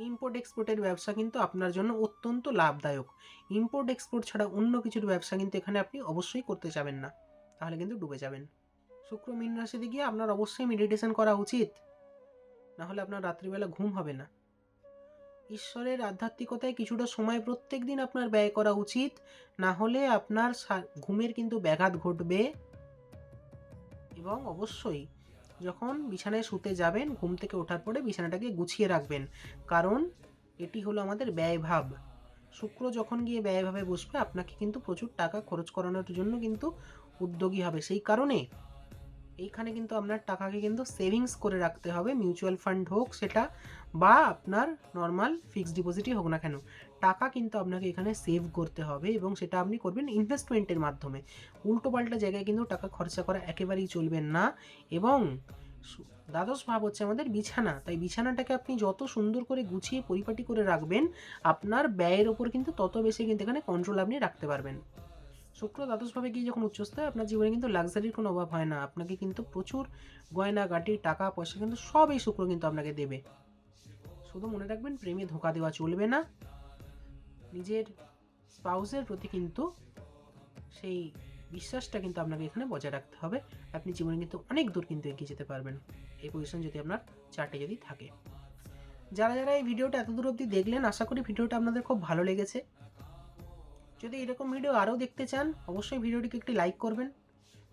ইম্পোর্ট এক্সপোর্টের ব্যবসা কিন্তু আপনার জন্য অত্যন্ত লাভদায়ক। ইম্পোর্ট এক্সপোর্ট ছাড়া অন্য কিছুর ব্যবসা কিন্তু এখানে আপনি অবশ্যই করতে যাবেন না, তাহলে কিন্তু ডুবে যাবেন। শুক্র মীন রাশিতে গিয়ে আপনার অবশ্যই মেডিটেশন করা উচিত, না হলে আপনার রাত্রিবেলা ঘুম হবে না। ঈশ্বরের আধ্যাত্মিকতায় কিছুটা সময় প্রত্যেক দিন আপনার ব্যয় করা উচিত, না হলে আপনার ঘুমের কিন্তু ব্যাঘাত ঘটবে। এবং অবশ্যই যখন বিছানায় শুতে যাবেন, ঘুম থেকে ওঠার পরে বিছানাটাকে গুছিয়ে রাখবেন, কারণ এটি হলো আমাদের ব্যয়ভাব। শুক্র যখন গিয়ে ব্যয়ভাবে বসবে আপনাকে কিন্তু প্রচুর টাকা খরচ করানোর জন্য কিন্তু উদ্যোগী হবে। সেই কারণে এইখানে কিন্তু আপনার টাকাকে কিন্তু সেভিংস করে রাখতে হবে, মিউচুয়াল ফান্ড হোক সেটা, বা আপনার নর্মাল ফিক্সড ডিপোজিটই হোক না কেন, টাকা কিন্তু আপনাকে এখানে সেভ করতে হবে এবং সেটা আপনি করবেন ইনভেস্টমেন্টের মাধ্যমে। উল্টোপাল্টা জায়গায় কিন্তু টাকা খরচা করা একেবারেই চলবেন না। এবং দ্বাদশ ভাব হচ্ছে আমাদের বিছানা, তাই বিছানাটাকে আপনি যত সুন্দর করে গুছিয়ে পরিপাটি করে রাখবেন, আপনার ব্যয়ের ওপর কিন্তু তত বেশি কিন্তু এখানে কন্ট্রোল আপনি রাখতে পারবেন। শুক্র দ্বাদশভাবে গিয়ে যখন উচ্চস্থ হয় আপনার জীবনে কিন্তু লাক্সারির কোনো অভাব হয় না, আপনাকে কিন্তু প্রচুর গয়নাগাটি, টাকা পয়সা কিন্তু সব এই শুক্র কিন্তু আপনাকে দেবে। শুধু মনে রাখবেন প্রেমে ধোঁকা দেওয়া চলবে না, নিজের স্পাউসের প্রতি কিন্তু সেই বিশ্বাসটা কিন্তু আপনাকে এখানে বজায় রাখতে হবে। আপনি জীবনে কিন্তু অনেক দূর কিন্তু এগিয়ে যেতে পারবেন এই পজিশন যদি আপনার চার্টে যদি থাকে। যারা যারা এই ভিডিওটা এত দূর অবধি দেখলেন, আশা করি ভিডিওটা আপনাদের খুব ভালো লেগেছে। যদি এরকম ভিডিও আরও দেখতে চান অবশ্যই ভিডিওটিকে একটি লাইক করবেন,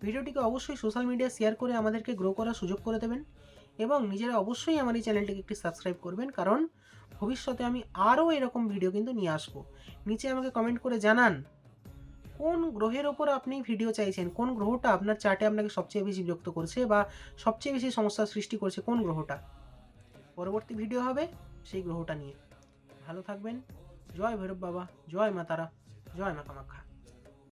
ভিডিওটিকে অবশ্যই সোশ্যাল মিডিয়া শেয়ার করে আমাদেরকে গ্রো করার সুযোগ করে দেবেন, এবং নিজেরা অবশ্যই আমার এই চ্যানেলটিকে একটি সাবস্ক্রাইব করবেন, কারণ ভবিষ্যতে আমি আরও এরকম ভিডিও কিন্তু নিয়ে আসবো। নিচে আমাকে কমেন্ট করে জানান কোন গ্রহের ওপর আপনি ভিডিও চাইছেন, কোন গ্রহটা আপনার চার্টে আপনাকে সবচেয়ে বেশি বিরক্ত করছে বা সবচেয়ে বেশি সমস্যার সৃষ্টি করছে, কোন গ্রহটা। পরবর্তী ভিডিও হবে সেই গ্রহটা নিয়ে। ভালো থাকবেন। জয় ভৈরব বাবা, জয় মা তারা, জয় মা কামাখ্যা।